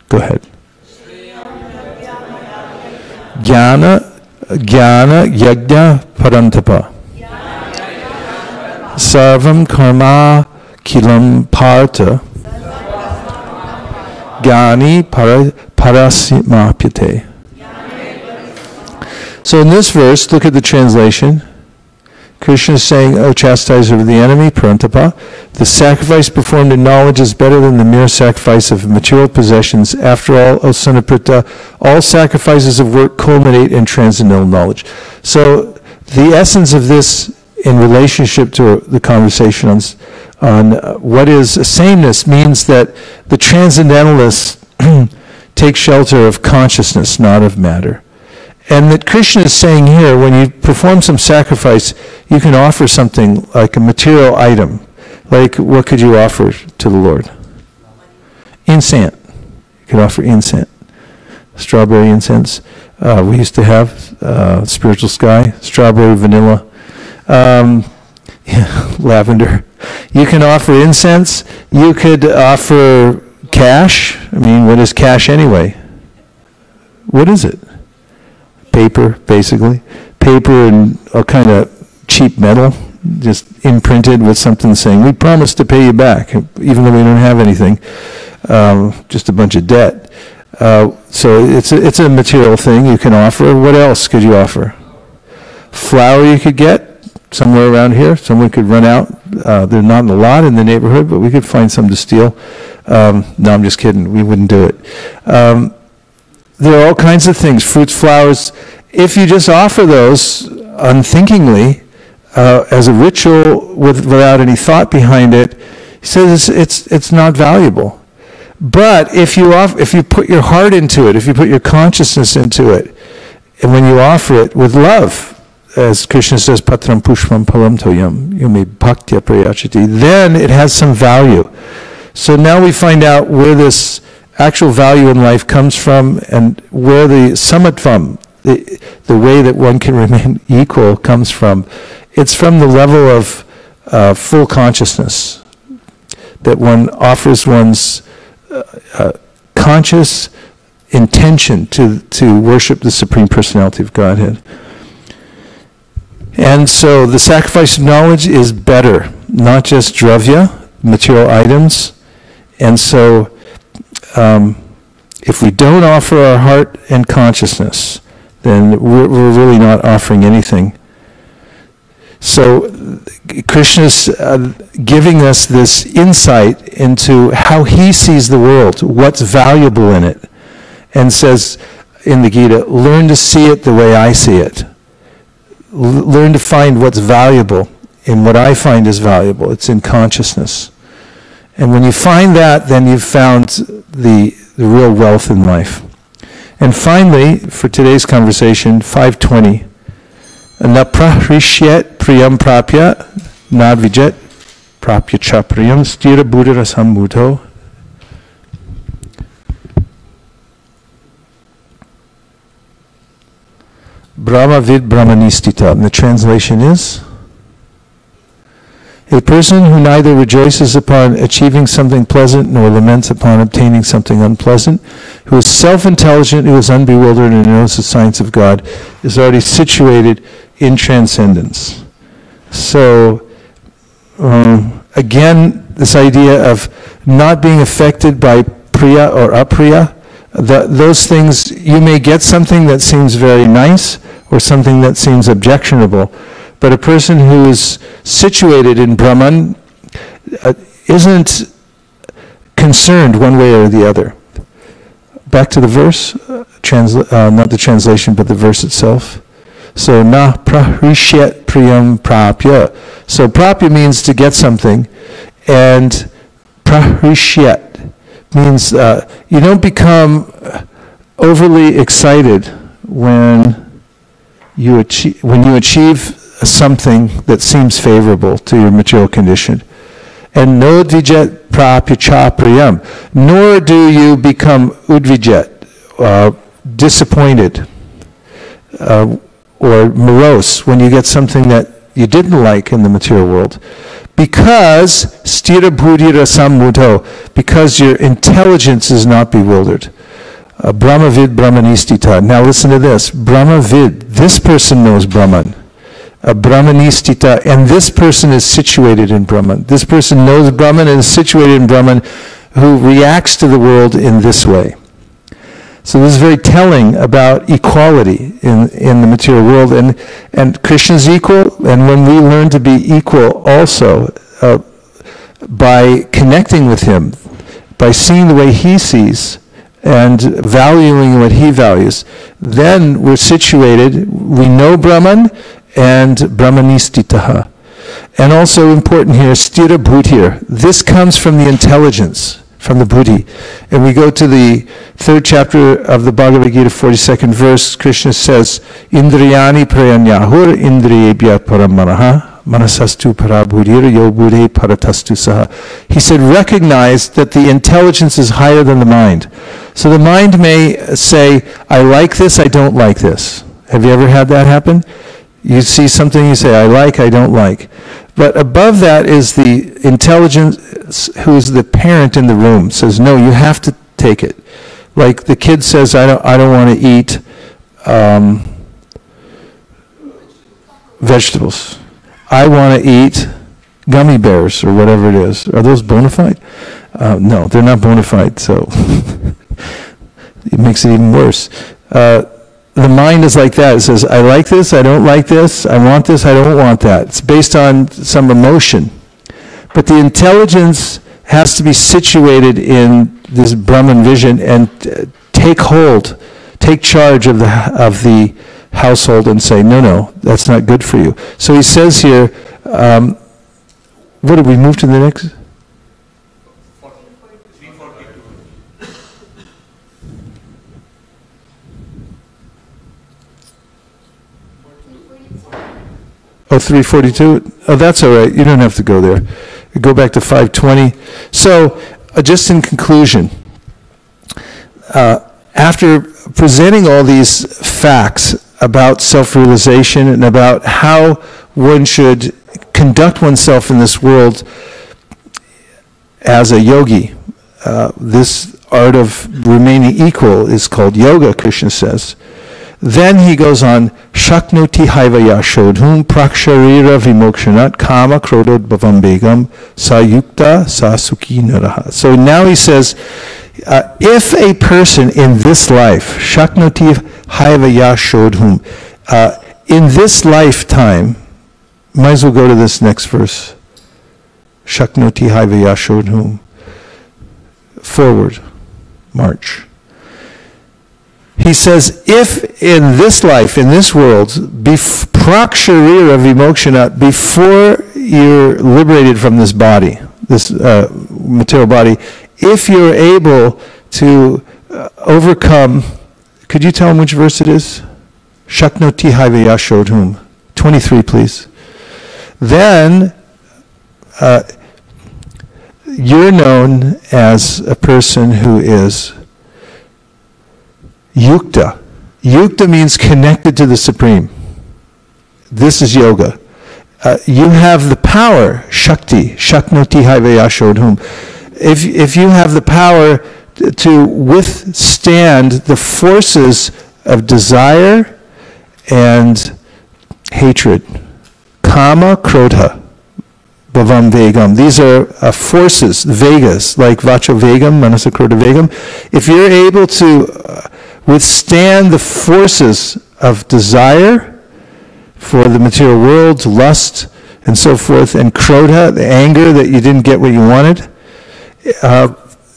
Go ahead. Jnana Yajna Parantapa. Sarvam karma kilam parta Gani parasimapyate. So in this verse, look at the translation. Krishna is saying, O chastiser of the enemy, Parantapa, the sacrifice performed in knowledge is better than the mere sacrifice of material possessions. After all, O son of Pritha, all sacrifices of work culminate in transcendental knowledge. So the essence of this in relationship to the conversation on what is sameness means that the transcendentalists take shelter of consciousness, not of matter. And that Krishna is saying here, when you perform some sacrifice, you can offer something like a material item. Like, what could you offer to the Lord? Incense. You could offer incense. Strawberry incense. We used to have spiritual sky, strawberry, vanilla, lavender. You can offer incense. You could offer cash. I mean, what is cash anyway? What is it? Paper, basically. Paper and a kind of cheap metal, just imprinted with something saying, we promise to pay you back, even though we don't have anything, just a bunch of debt. So it's a material thing you can offer. What else could you offer? Flour you could get somewhere around here. Someone could run out. They're not in a lot in the neighborhood, but we could find some to steal. No, I'm just kidding. We wouldn't do it. There are all kinds of things, fruits, flowers. If you just offer those unthinkingly as a ritual without any thought behind it, he says it's not valuable. But if you put your heart into it, if you put your consciousness into it, and when you offer it with love, as Krishna says, patram pushpam palam toyam, yumi bhaktya prayachiti, then it has some value. So now we find out where this actual value in life comes from, and where the samatvam, the way that one can remain equal, comes from. It's from the level of full consciousness, that one offers one's conscious intention to worship the Supreme Personality of Godhead. And so the sacrifice of knowledge is better, not just dravya, material items. And so if we don't offer our heart and consciousness, then we're really not offering anything. So Krishna's giving us this insight into how he sees the world, what's valuable in it, and says in the Gita, learn to see it the way I see it. Learn to find what's valuable in what I find is valuable. It's in consciousness. And when you find that, then you've found the real wealth in life. And finally, for today's conversation, 520. Na prahrishyet priyam prapya, nadvijet prapya cha priyam stira buddhara sammuto. Brahmavid brahmanistita. And the translation is, a person who neither rejoices upon achieving something pleasant nor laments upon obtaining something unpleasant, who is self-intelligent, who is unbewildered and knows the science of God, is already situated in transcendence. So, again, this idea of not being affected by priya or apriya, those things, you may get something that seems very nice or something that seems objectionable, but a person who is situated in Brahman isn't concerned one way or the other. Back to the verse, not the translation, but the verse itself. So, na prahrishyet priyam prapya. So, prapya means to get something, and prahrishyet means you don't become overly excited when you achieve something that seems favorable to your material condition. And no udvijet prapya cha priyam, nor do you become udvijet, disappointed or morose when you get something that you didn't like in the material world. Because stira buddhira sammuto, because your intelligence is not bewildered. Brahmavid brahmanistita. Now listen to this. Brahmavid, this person knows Brahman. Brahmanistita, and this person is situated in Brahman. This person knows Brahman and is situated in Brahman, who reacts to the world in this way. So this is very telling about equality in the material world, and Krishna is equal, and when we learn to be equal also by connecting with him, by seeing the way he sees and valuing what he values, then we're situated, we know Brahman and Brahmanistitaha. And also important here, stira bhutir. This comes from the intelligence, from the buddhi. And we go to the 3rd chapter of the Bhagavad Gita, 42nd verse. Krishna says, Indriyani prayanyahur indriyebhya paramanaha manasastu parabhudir yo buddhe paratastu saha. He said, recognize that the intelligence is higher than the mind. So the mind may say, I like this, I don't like this. Have you ever had that happen? You see something, you say, I like, I don't like. But above that is the intelligence, who's the parent in the room, says, no, you have to take it. Like the kid says, I don't want to eat vegetables. I want to eat gummy bears or whatever it is. Are those bona fide? No, they're not bona fide, so it makes it even worse. The mind is like that. It says, I like this, I don't like this, I want this, I don't want that. It's based on some emotion. But the intelligence has to be situated in this Brahman vision and take hold, take charge of the household and say, no, that's not good for you. So he says here, what did we move to the next? Oh, 342? Oh, that's all right. You don't have to go there. Go back to 520. So, just in conclusion, after presenting all these facts about self-realization and about how one should conduct oneself in this world as a yogi, this art of remaining equal is called yoga, Krishna says. Then he goes on, Shaknoti haivaya shodhum praksharira vimokshanat kama krodod bhavam begam sayukta sa sukhi naraha. So now he says, if a person in this life, Shaknoti haivaya shodhum, in this lifetime, might as well go to this next verse. Shaknoti haivaya shodhum. Forward, march. He says, if in this life, in this world, praksharira vimokshana, before you're liberated from this body, this material body, if you're able to overcome, could you tell him which verse it is? Shaknoti haivaya shodhum. 23, please. Then you're known as a person who is yukta. Yukta means connected to the Supreme. This is yoga. You have the power, Shakti, Shaknoti haivaya shodhum. If you have the power to withstand the forces of desire and hatred, kama, krodha, bhavam vegam. These are forces, vegas, like vacho vegam, manasa krodha vegam. If you're able to withstand the forces of desire for the material world, lust, and so forth, and krodha, the anger that you didn't get what you wanted,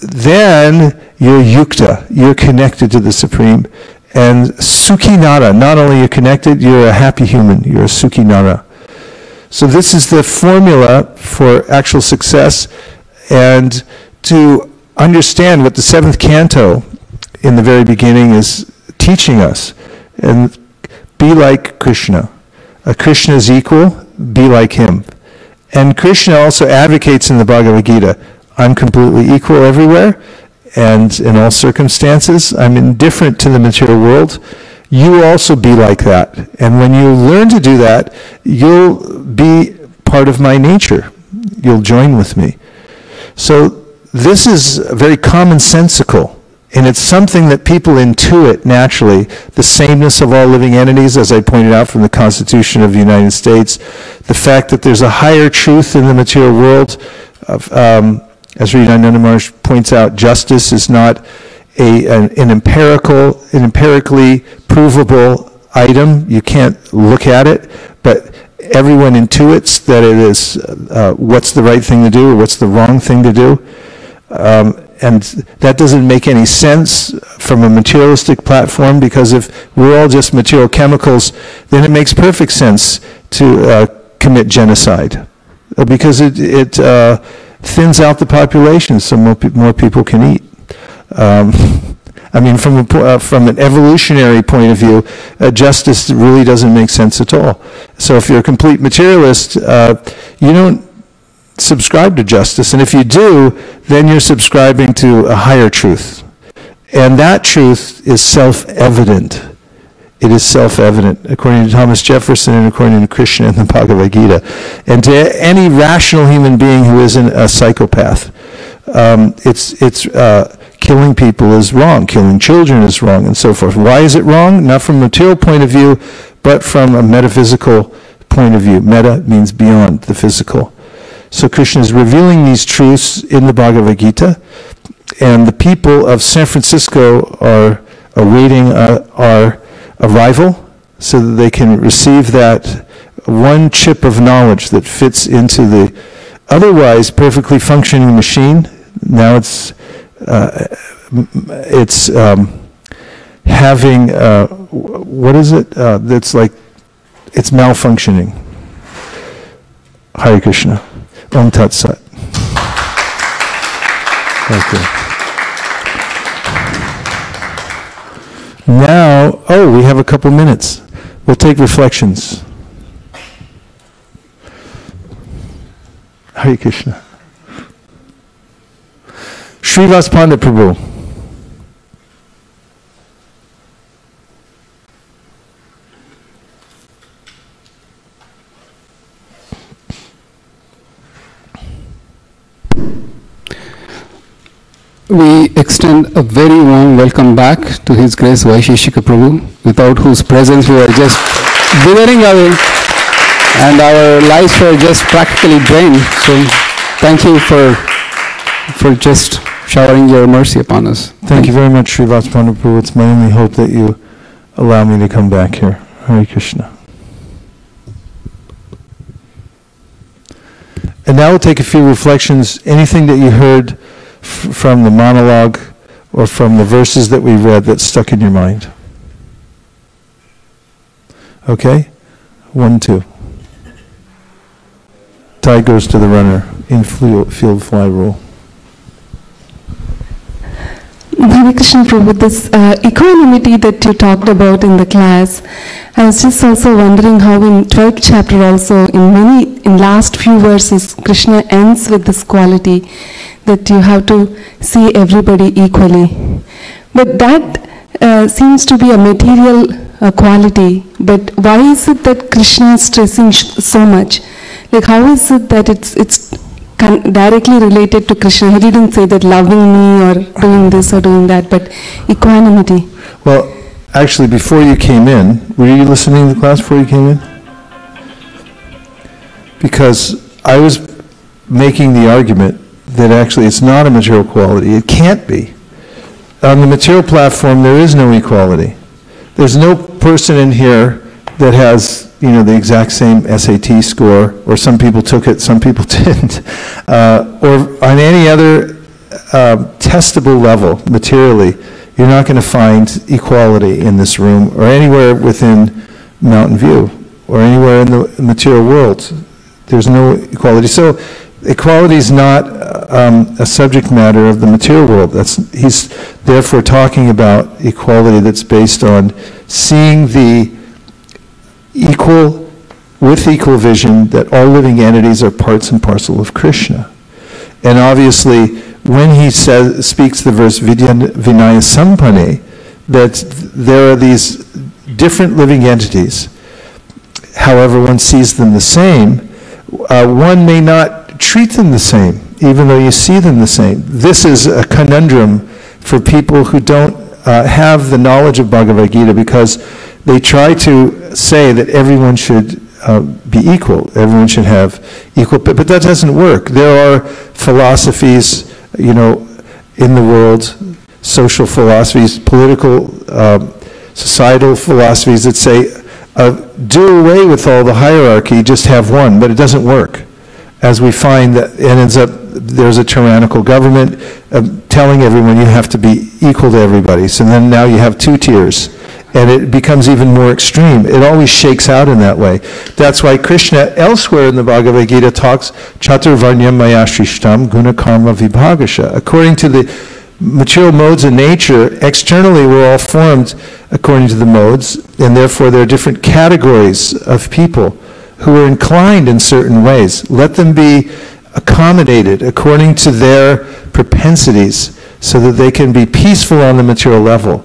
then you're yukta, you're connected to the Supreme. And sukhi nara, not only you're connected, you're a happy human, you're a sukhi nara. So this is the formula for actual success, and to understand what the 7th canto in the very beginning is teaching us, and be like Krishna. Krishna is equal, be like him. And Krishna also advocates in the Bhagavad Gita, I'm completely equal everywhere, and in all circumstances, I'm indifferent to the material world. You also be like that. And when you learn to do that, you'll be part of my nature. You'll join with me. So this is very commonsensical And it's something that people intuit naturally, the sameness of all living entities, as I pointed out from the Constitution of the United States, the fact that there's a higher truth in the material world. As Sri Maharaj points out, justice is not an empirically provable item. You can't look at it, but everyone intuits that it is what's the right thing to do or what's the wrong thing to do. And that doesn't make any sense from a materialistic platform, because if we're all just material chemicals, then it makes perfect sense to commit genocide, because it thins out the population so more people can eat. I mean, from an evolutionary point of view, justice really doesn't make sense at all. So if you're a complete materialist, you don't subscribe to justice, and if you do, then you're subscribing to a higher truth, and that truth is self-evident. It is self-evident, according to Thomas Jefferson and according to Krsna in the Bhagavad Gita, and to any rational human being who isn't a psychopath. Killing people is wrong, killing children is wrong, and so forth. Why is it wrong? Not from a material point of view, but from a metaphysical point of view. Meta means beyond the physical. So Krishna is revealing these truths in the Bhagavad Gita, and the people of San Francisco are awaiting our arrival so that they can receive that one chip of knowledge that fits into the otherwise perfectly functioning machine. Now it's having, what is it? That's like, it's malfunctioning. Hare Krishna. Om Tat Sat. Okay. Now, we have a couple minutes. We'll take reflections. Hare Krishna. Srivas Pandit Prabhu. We extend a very warm welcome back to His Grace Vaisesika Prabhu, without whose presence we are just withering away and our lives were just practically drained. So thank you for just showering your mercy upon us. Thank you very much, Srivas Pandit Prabhu. It's my only hope that you allow me to come back here. Hare Krishna. And now we'll take a few reflections. Anything that you heard from the monologue or from the verses that we read that stuck in your mind? Okay? 1, 2. Tie goes to the runner in field fly rule. Hare Krishna Prabhu, this equanimity that you talked about in the class, I was just also wondering how in 12th chapter also, in last few verses, Krishna ends with this quality that you have to see everybody equally. But that seems to be a material quality. But why is it that Krishna is stressing so much? Like, how is it that it's directly related to Krishna? He didn't say that loving me or doing this or doing that, but equanimity. Well, actually, before you came in, were you listening to the class before you came in? Because I was making the argument that actually it's not a material quality. It can't be. On the material platform, there is no equality. There's no person in here that has, the exact same SAT score, or some people took it, some people didn't, or on any other testable level, materially. You're not going to find equality in this room, or anywhere within Mountain View, or anywhere in the material world. There's no equality. So equality is not a subject matter of the material world. He's therefore talking about equality that's based on seeing the with equal vision that all living entities are parts and parcel of Krishna. And obviously, when he speaks the verse Vinaya Sampane, that there are these different living entities. However, one sees them the same. One may not treat them the same, even though you see them the same. This is a conundrum for people who don't have the knowledge of Bhagavad Gita, because they try to say that everyone should be equal, everyone should have equal, but that doesn't work. There are philosophies, in the world, social philosophies, political, societal philosophies that say, do away with all the hierarchy, just have one, but it doesn't work. As we find that it ends up, there's a tyrannical government telling everyone you have to be equal to everybody. So then now you have two tiers, and it becomes even more extreme. It always shakes out in that way. That's why Krishna elsewhere in the Bhagavad Gita talks, Chaturvarnyam maya shrishtam guna karma vibhagasha. According to the material modes of nature, externally we're all formed according to the modes, and therefore there are different categories of people who are inclined in certain ways. Let them be accommodated according to their propensities so that they can be peaceful on the material level.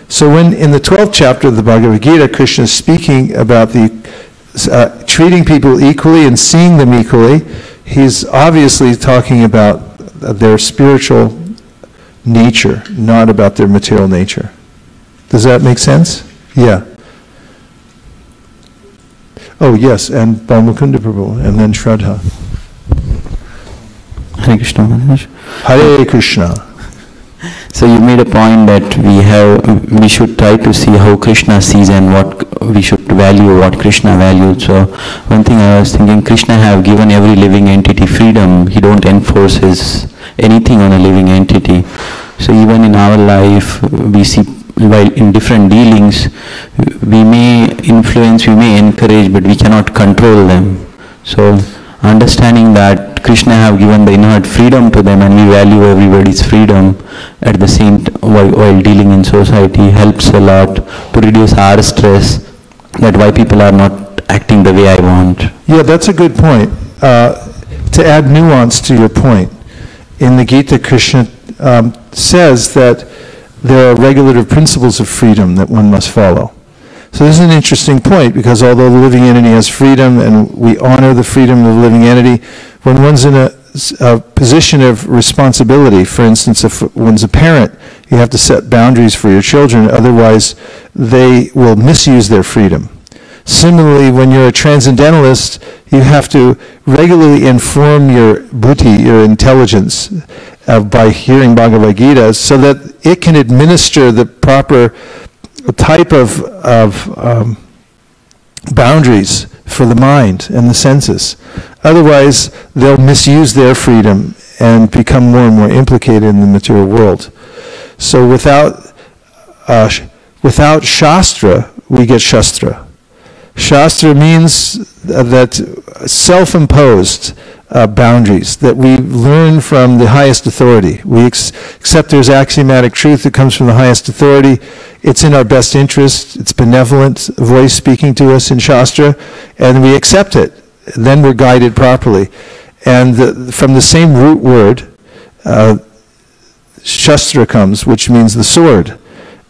So when in the 12th chapter of the Bhagavad Gita, Krishna is speaking about the treating people equally and seeing them equally, he's obviously talking about their spiritual nature, not about their material nature. Does that make sense? Yeah. Oh, yes, and Bhamukunda Prabhu, and then Shraddha. Hare Krishna Maharaj. Hare Krishna. So you made a point that we should try to see how Krishna sees and what we should value, what Krishna valued. So one thing I was thinking, Krishna have given every living entity freedom. He don't enforce anything on a living entity. So even in our life, we see, while in different dealings, we may influence, we may encourage, but we cannot control them. So understanding that Krishna have given the inherent freedom to them, and we value everybody's freedom at the same while dealing in society, helps a lot to reduce our stress, that why people are not acting the way I want. Yeah, that's a good point. To add nuance to your point, in the Gita, Krishna says that there are regulative principles of freedom that one must follow. So this is an interesting point, because although the living entity has freedom and we honor the freedom of the living entity, when one's in a position of responsibility, for instance, if one's a parent, you have to set boundaries for your children, otherwise they will misuse their freedom. Similarly, when you're a transcendentalist, you have to regularly inform your buddhi, your intelligence, by hearing Bhagavad Gita, so that it can administer the proper type of boundaries for the mind and the senses. Otherwise, they'll misuse their freedom and become more and more implicated in the material world. So without Shastra, we get Shastra. Shastra means that self-imposed boundaries that we learn from the highest authority. We accept there's axiomatic truth that comes from the highest authority. It's in our best interest. It's benevolent voice speaking to us in Shastra, and we accept it. Then we're guided properly. And from the same root word, Shastra comes, which means the sword.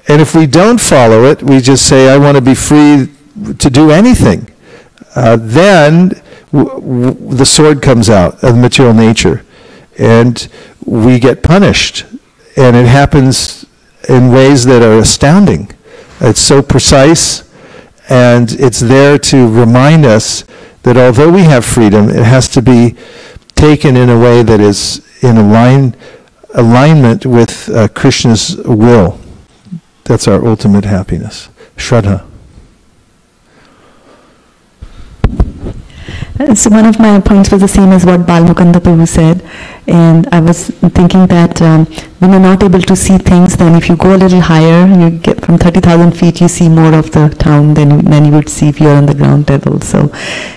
And if we don't follow it, we just say, I want to be free to do anything. Then the sword comes out of material nature, and we get punished. And it happens in ways that are astounding. It's so precise, and it's there to remind us that although we have freedom, it has to be taken in a way that is in alignment with Krishna's will. That's our ultimate happiness. Shraddha. So one of my points was the same as what Balmukanda Prabhu said, and I was thinking that when you're not able to see things, then if you go a little higher, you get from 30,000 feet, you see more of the town than you would see if you're on the ground level. So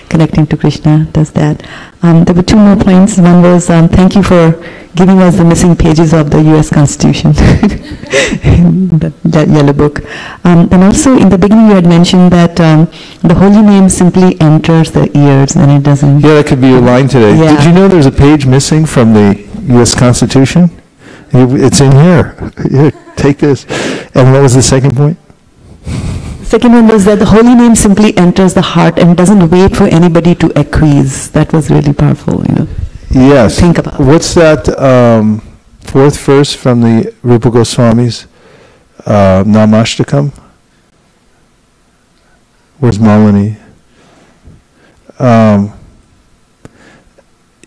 connecting to Krishna does that. There were two more points. One was thank you for giving us the missing pages of the U.S. Constitution, that yellow book. And also in the beginning you had mentioned that the holy name simply enters the ears and it doesn't... Yeah, that could be your line today. Yeah. Did you know there's a page missing from the U.S. Constitution? It's in here. Here, take this. And what was the second point? Second one was that the holy name simply enters the heart and doesn't wait for anybody to acquiesce. That was really powerful, Yes. Think about. What's that? fourth verse from the Rupa Goswami's Namashtakam. Where's Malini?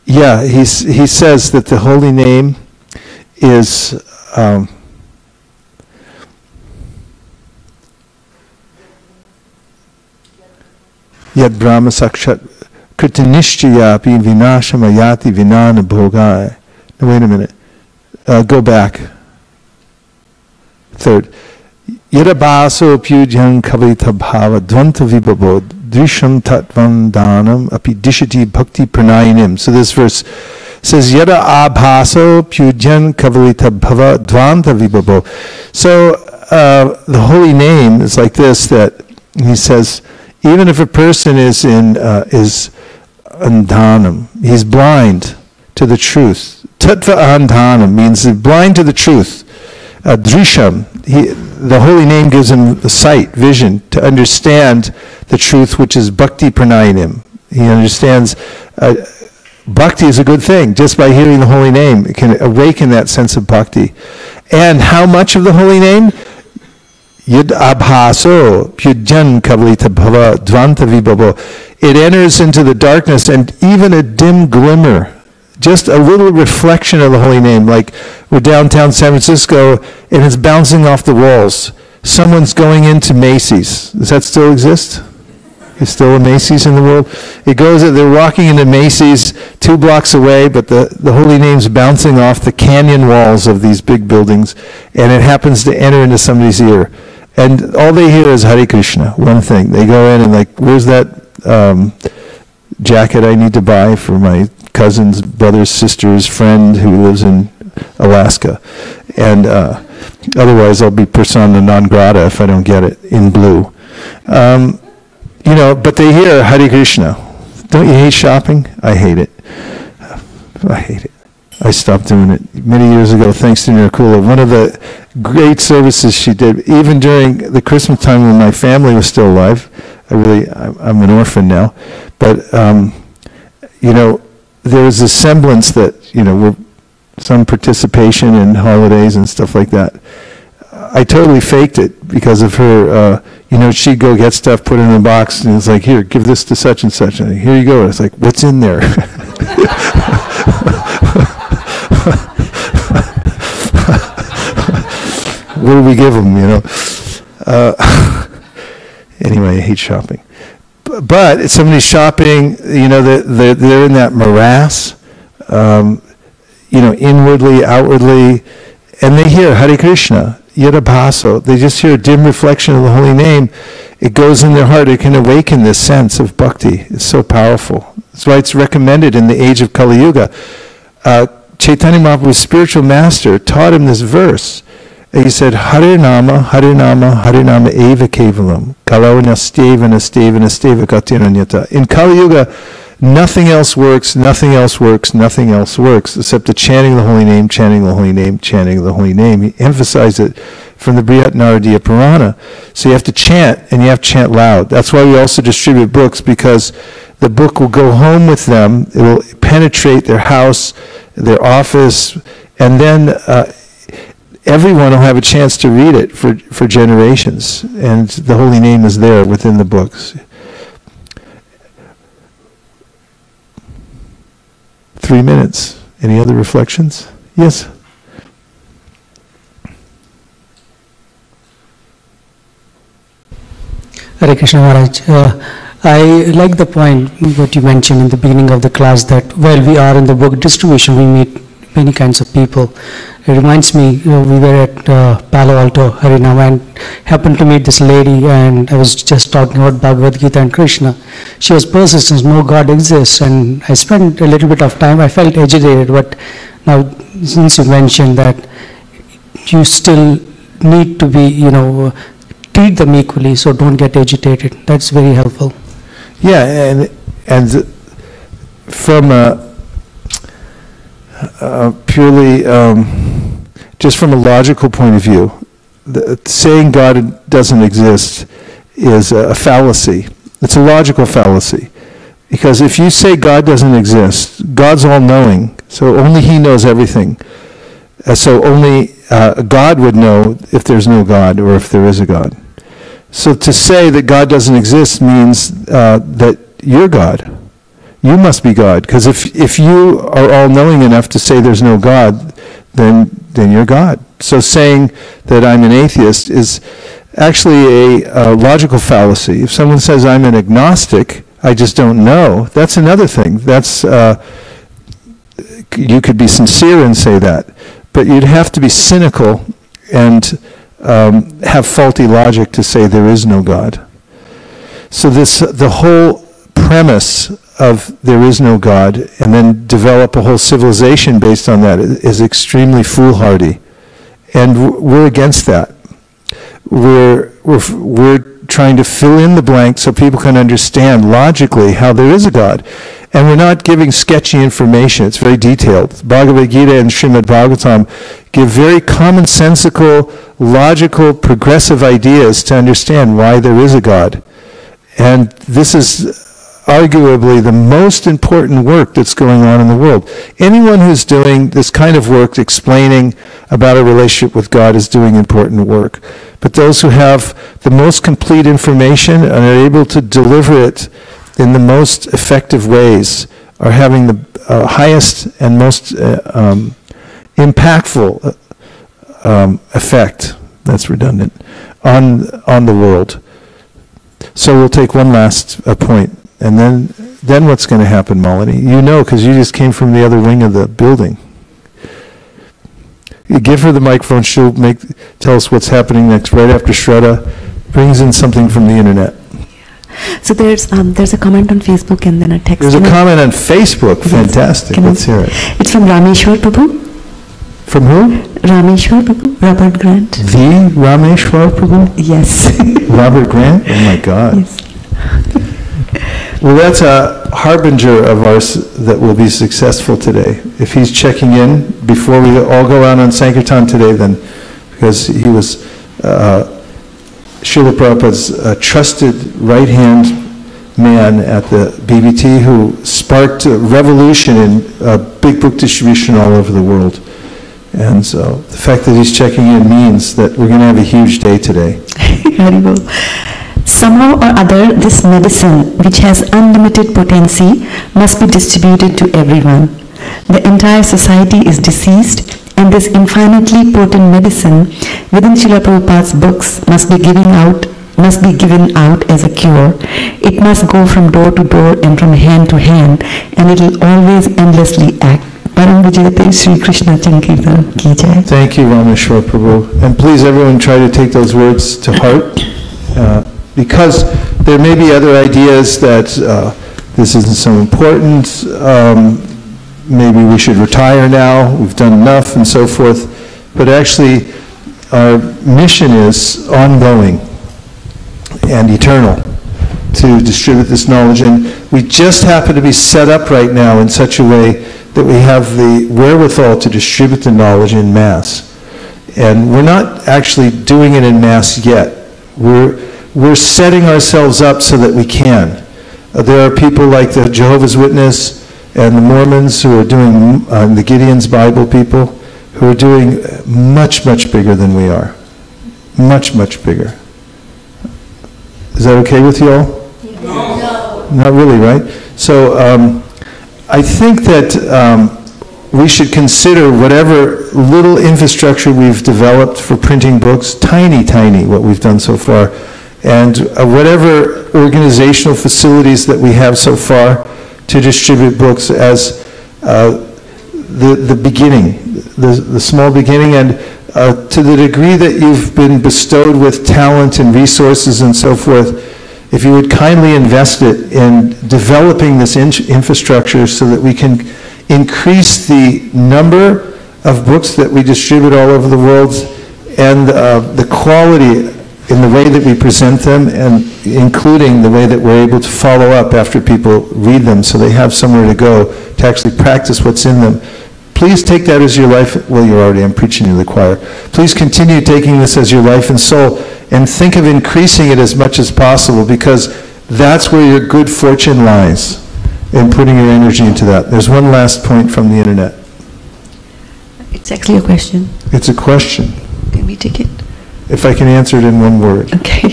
Yeah, he says that the holy name is Yad Brahma Sakshat Kritanishchayapi Vinashamayati Vinana Bhogai. Now wait a minute. Go back. Third. Yadabaso Pyujyan Kavalita Bhava Dvanta Vibhavo Drisham Tatvam Danam Api Dishati Bhakti Pranayinim. So this verse says Yada Abhaso Pyujyan Kavalita Bhava Dvanta Vibhavo. So the holy name is like this, that he says, even if a person is andhanam, he's blind to the truth. Tattva andhanam means he's blind to the truth. Drisham, the holy name gives him the sight, vision, to understand the truth, which is bhakti pranayinim. He understands bhakti is a good thing. Just by hearing the holy name, it can awaken that sense of bhakti. And how much of the holy name? Yad abhaso pyujyan kavalita bhava dvanta vibhavo. It enters into the darkness, and even a dim glimmer, just a little reflection of the holy name, like we're downtown San Francisco and it's bouncing off the walls. Someone's going into Macy's. Does that still exist? Is still a Macy's in the world? They're walking into Macy's 2 blocks away, but the holy name's bouncing off the canyon walls of these big buildings, and it happens to enter into somebody's ear. And all they hear is Hare Krishna, one thing. They go in and like, where's that jacket I need to buy for my cousin's brother's sister's friend who lives in Alaska? And otherwise I'll be persona non grata if I don't get it in blue. But they hear Hare Krishna. Don't you hate shopping? I hate it. I hate it. I stopped doing it many years ago thanks to Nirkula. One of the great services she did, even during the Christmas time when my family was still alive. I'm an orphan now. But, there was a semblance that, some participation in holidays and stuff like that. I totally faked it because of her, she'd go get stuff, put it in a box, and it's like, here, give this to such and such. And here you go. And it's like, what's in there? What do we give them, Anyway, I hate shopping. But if somebody's shopping, they're in that morass, inwardly, outwardly, and they hear Hare Krishna, Yadabhaso. They just hear a dim reflection of the holy name. It goes in their heart. It can awaken this sense of bhakti. It's so powerful. That's why it's recommended in the age of Kali Yuga. Chaitanya Mahaprabhu's spiritual master taught him this verse. He said, Hare Nama, Hare Nama, Hare Nama Eva Kevalam, Kalau Nasteva, Nasteva, Nasteva Katiranyata. In Kali Yuga, nothing else works, nothing else works, nothing else works, except the chanting of the holy name, chanting the holy name, chanting the holy name. He emphasized it from the Brihat Naradiya Purana. So you have to chant, and you have to chant loud. That's why we also distribute books, because the book will go home with them, it will penetrate their house, their office, and then everyone will have a chance to read it for generations. And the holy name is there within the books. 3 minutes. Any other reflections? Yes? Hare Krishna Maharaj. I like the point what you mentioned in the beginning of the class, that while we are in the book distribution, we meet many kinds of people. It reminds me, we were at Palo Alto, Harinam, and happened to meet this lady, and I was just talking about Bhagavad Gita and Krishna. She was persistent, no God exists, and I spent a little bit of time. I felt agitated, but now since you mentioned that you still need to be, treat them equally, so don't get agitated. That's very helpful. Yeah, and from purely just from a logical point of view, saying God doesn't exist is a fallacy. It's a logical fallacy. Because if you say God doesn't exist, God's all-knowing, so only He knows everything. So only God would know if there's no God or if there is a God. So to say that God doesn't exist means that you're God. You must be God, because if you are all-knowing enough to say there's no God, then you're God. So saying that I'm an atheist is actually a logical fallacy. If someone says I'm an agnostic, I just don't know, that's another thing. That's you could be sincere and say that, but you'd have to be cynical and have faulty logic to say there is no God. So the whole premise of there is no God and then develop a whole civilization based on that is extremely foolhardy. And we're against that. We're trying to fill in the blank so people can understand logically how there is a God. And we're not giving sketchy information. It's very detailed. Bhagavad Gita and Srimad Bhagavatam give very commonsensical, logical, progressive ideas to understand why there is a God. And this is arguably the most important work that's going on in the world. Anyone who's doing this kind of work, explaining about a relationship with God, is doing important work. But those who have the most complete information and are able to deliver it in the most effective ways are having the highest and most impactful effect, that's redundant, on the world. So we'll take one last point. And then what's going to happen, Malini? You know, because you just came from the other wing of the building. You give her the microphone, she'll tell us what's happening next, right after Shraddha brings in something from the internet. So there's a comment on Facebook and then a text. There's a comment on Facebook. Fantastic. Let's hear it. It's from Rameshwar Prabhu. From who? Rameshwar Prabhu. Robert Grant. The Rameshwar Prabhu? Yes. Robert Grant? Oh my God. Yes. Well, that's a harbinger of ours that will be successful today. If he's checking in before we all go out on Sankirtan today, then because he was Srila Prabhupada's trusted right-hand man at the BBT who sparked a revolution in big book distribution all over the world. And so the fact that he's checking in means that we're going to have a huge day today. Haribol. Somehow or other, this medicine, which has unlimited potency, must be distributed to everyone. The entire society is diseased, and this infinitely potent medicine within Srila Prabhupada's books must be given out as a cure. It must go from door to door and from hand to hand, and it will always endlessly act. Param Vijayate Sri Krishna Chankirtan Ki Jai. Thank you, Rameshwar Prabhu. And please, everyone, try to take those words to heart. Because there may be other ideas that this isn't so important, maybe we should retire now, we've done enough, and so forth. But actually, our mission is ongoing and eternal to distribute this knowledge. And we just happen to be set up right now in such a way that we have the wherewithal to distribute the knowledge in mass. And we're not actually doing it in mass yet. We're setting ourselves up so that we can. There are people like the Jehovah's Witness and the Mormons who are doing, the Gideon's Bible people, who are doing much, much bigger than we are. Much, much bigger. Is that okay with you all? No. Not really, right? So I think that we should consider whatever little infrastructure we've developed for printing books, tiny, what we've done so far, and whatever organizational facilities that we have so far to distribute books as the beginning, the small beginning, and to the degree that you've been bestowed with talent and resources and so forth, if you would kindly invest it in developing this infrastructure so that we can increase the number of books that we distribute all over the world and the quality in the way that we present them, and including the way that we're able to follow up after people read them so they have somewhere to go to actually practice what's in them. Please take that as your life. Well, I'm preaching to the choir. Please continue taking this as your life and soul, and think of increasing it as much as possible, because that's where your good fortune lies, in putting your energy into that. There's one last point from the internet. It's actually a question. It's a question. Can we take it? If I can answer it in one word. Okay.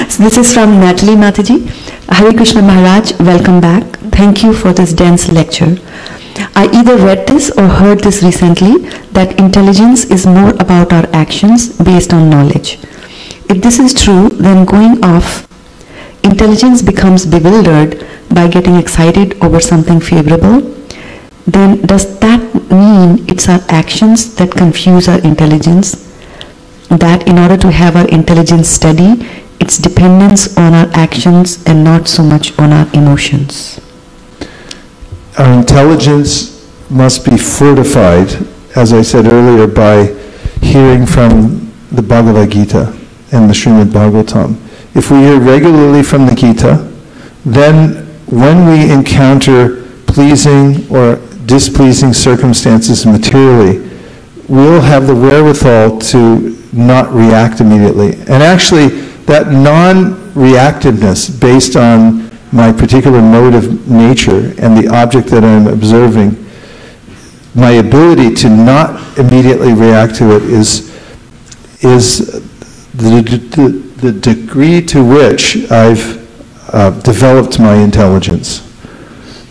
So this is from Natalie Mataji. Hare Krishna Maharaj, welcome back. Thank you for this dense lecture. I either read this or heard this recently, that intelligence is more about our actions based on knowledge. If this is true, then going off, intelligence becomes bewildered by getting excited over something favorable. Then does that mean it's our actions that confuse our intelligence? That in order to have our intelligence steady, it's dependence on our actions and not so much on our emotions. Our intelligence must be fortified, as I said earlier, by hearing from the Bhagavad Gita and the Srimad Bhagavatam. If we hear regularly from the Gita, then when we encounter pleasing or displeasing circumstances materially, we'll have the wherewithal to not react immediately. And actually, that non-reactiveness based on my particular mode of nature and the object that I'm observing, my ability to not immediately react to it is the degree to which I've developed my intelligence.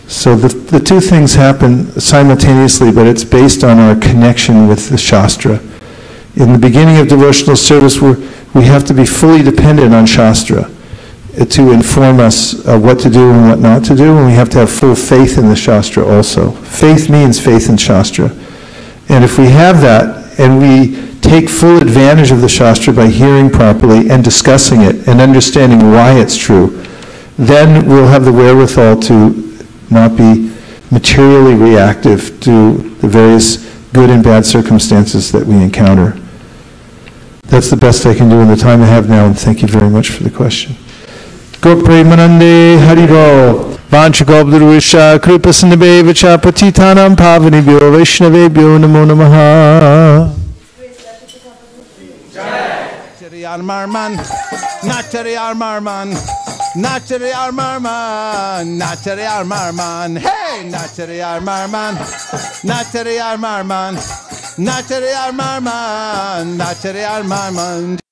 So the two things happen simultaneously, but it's based on our connection with the Shastra. In the beginning of devotional service, we have to be fully dependent on Shastra to inform us what to do and what not to do, and we have to have full faith in the Shastra also. Faith means faith in Shastra. And if we have that, and we take full advantage of the Shastra by hearing properly and discussing it and understanding why it's true, then we'll have the wherewithal to not be materially reactive to the various good and bad circumstances that we encounter. That's the best I can do in the time I have now, and thank you very much for the question. Go Premanande Haribol. Vanchagobdurvisha Kripasanabhevacha Patitanam Pavanibhyo Vaishnavebhyo Namo Namaha. Natari Armarman, Natari Armarman, Natari Armarman, Natari Armarman, hey, Natari Armarman, Natari Armarman, Natari Armarman, Natari Armarman.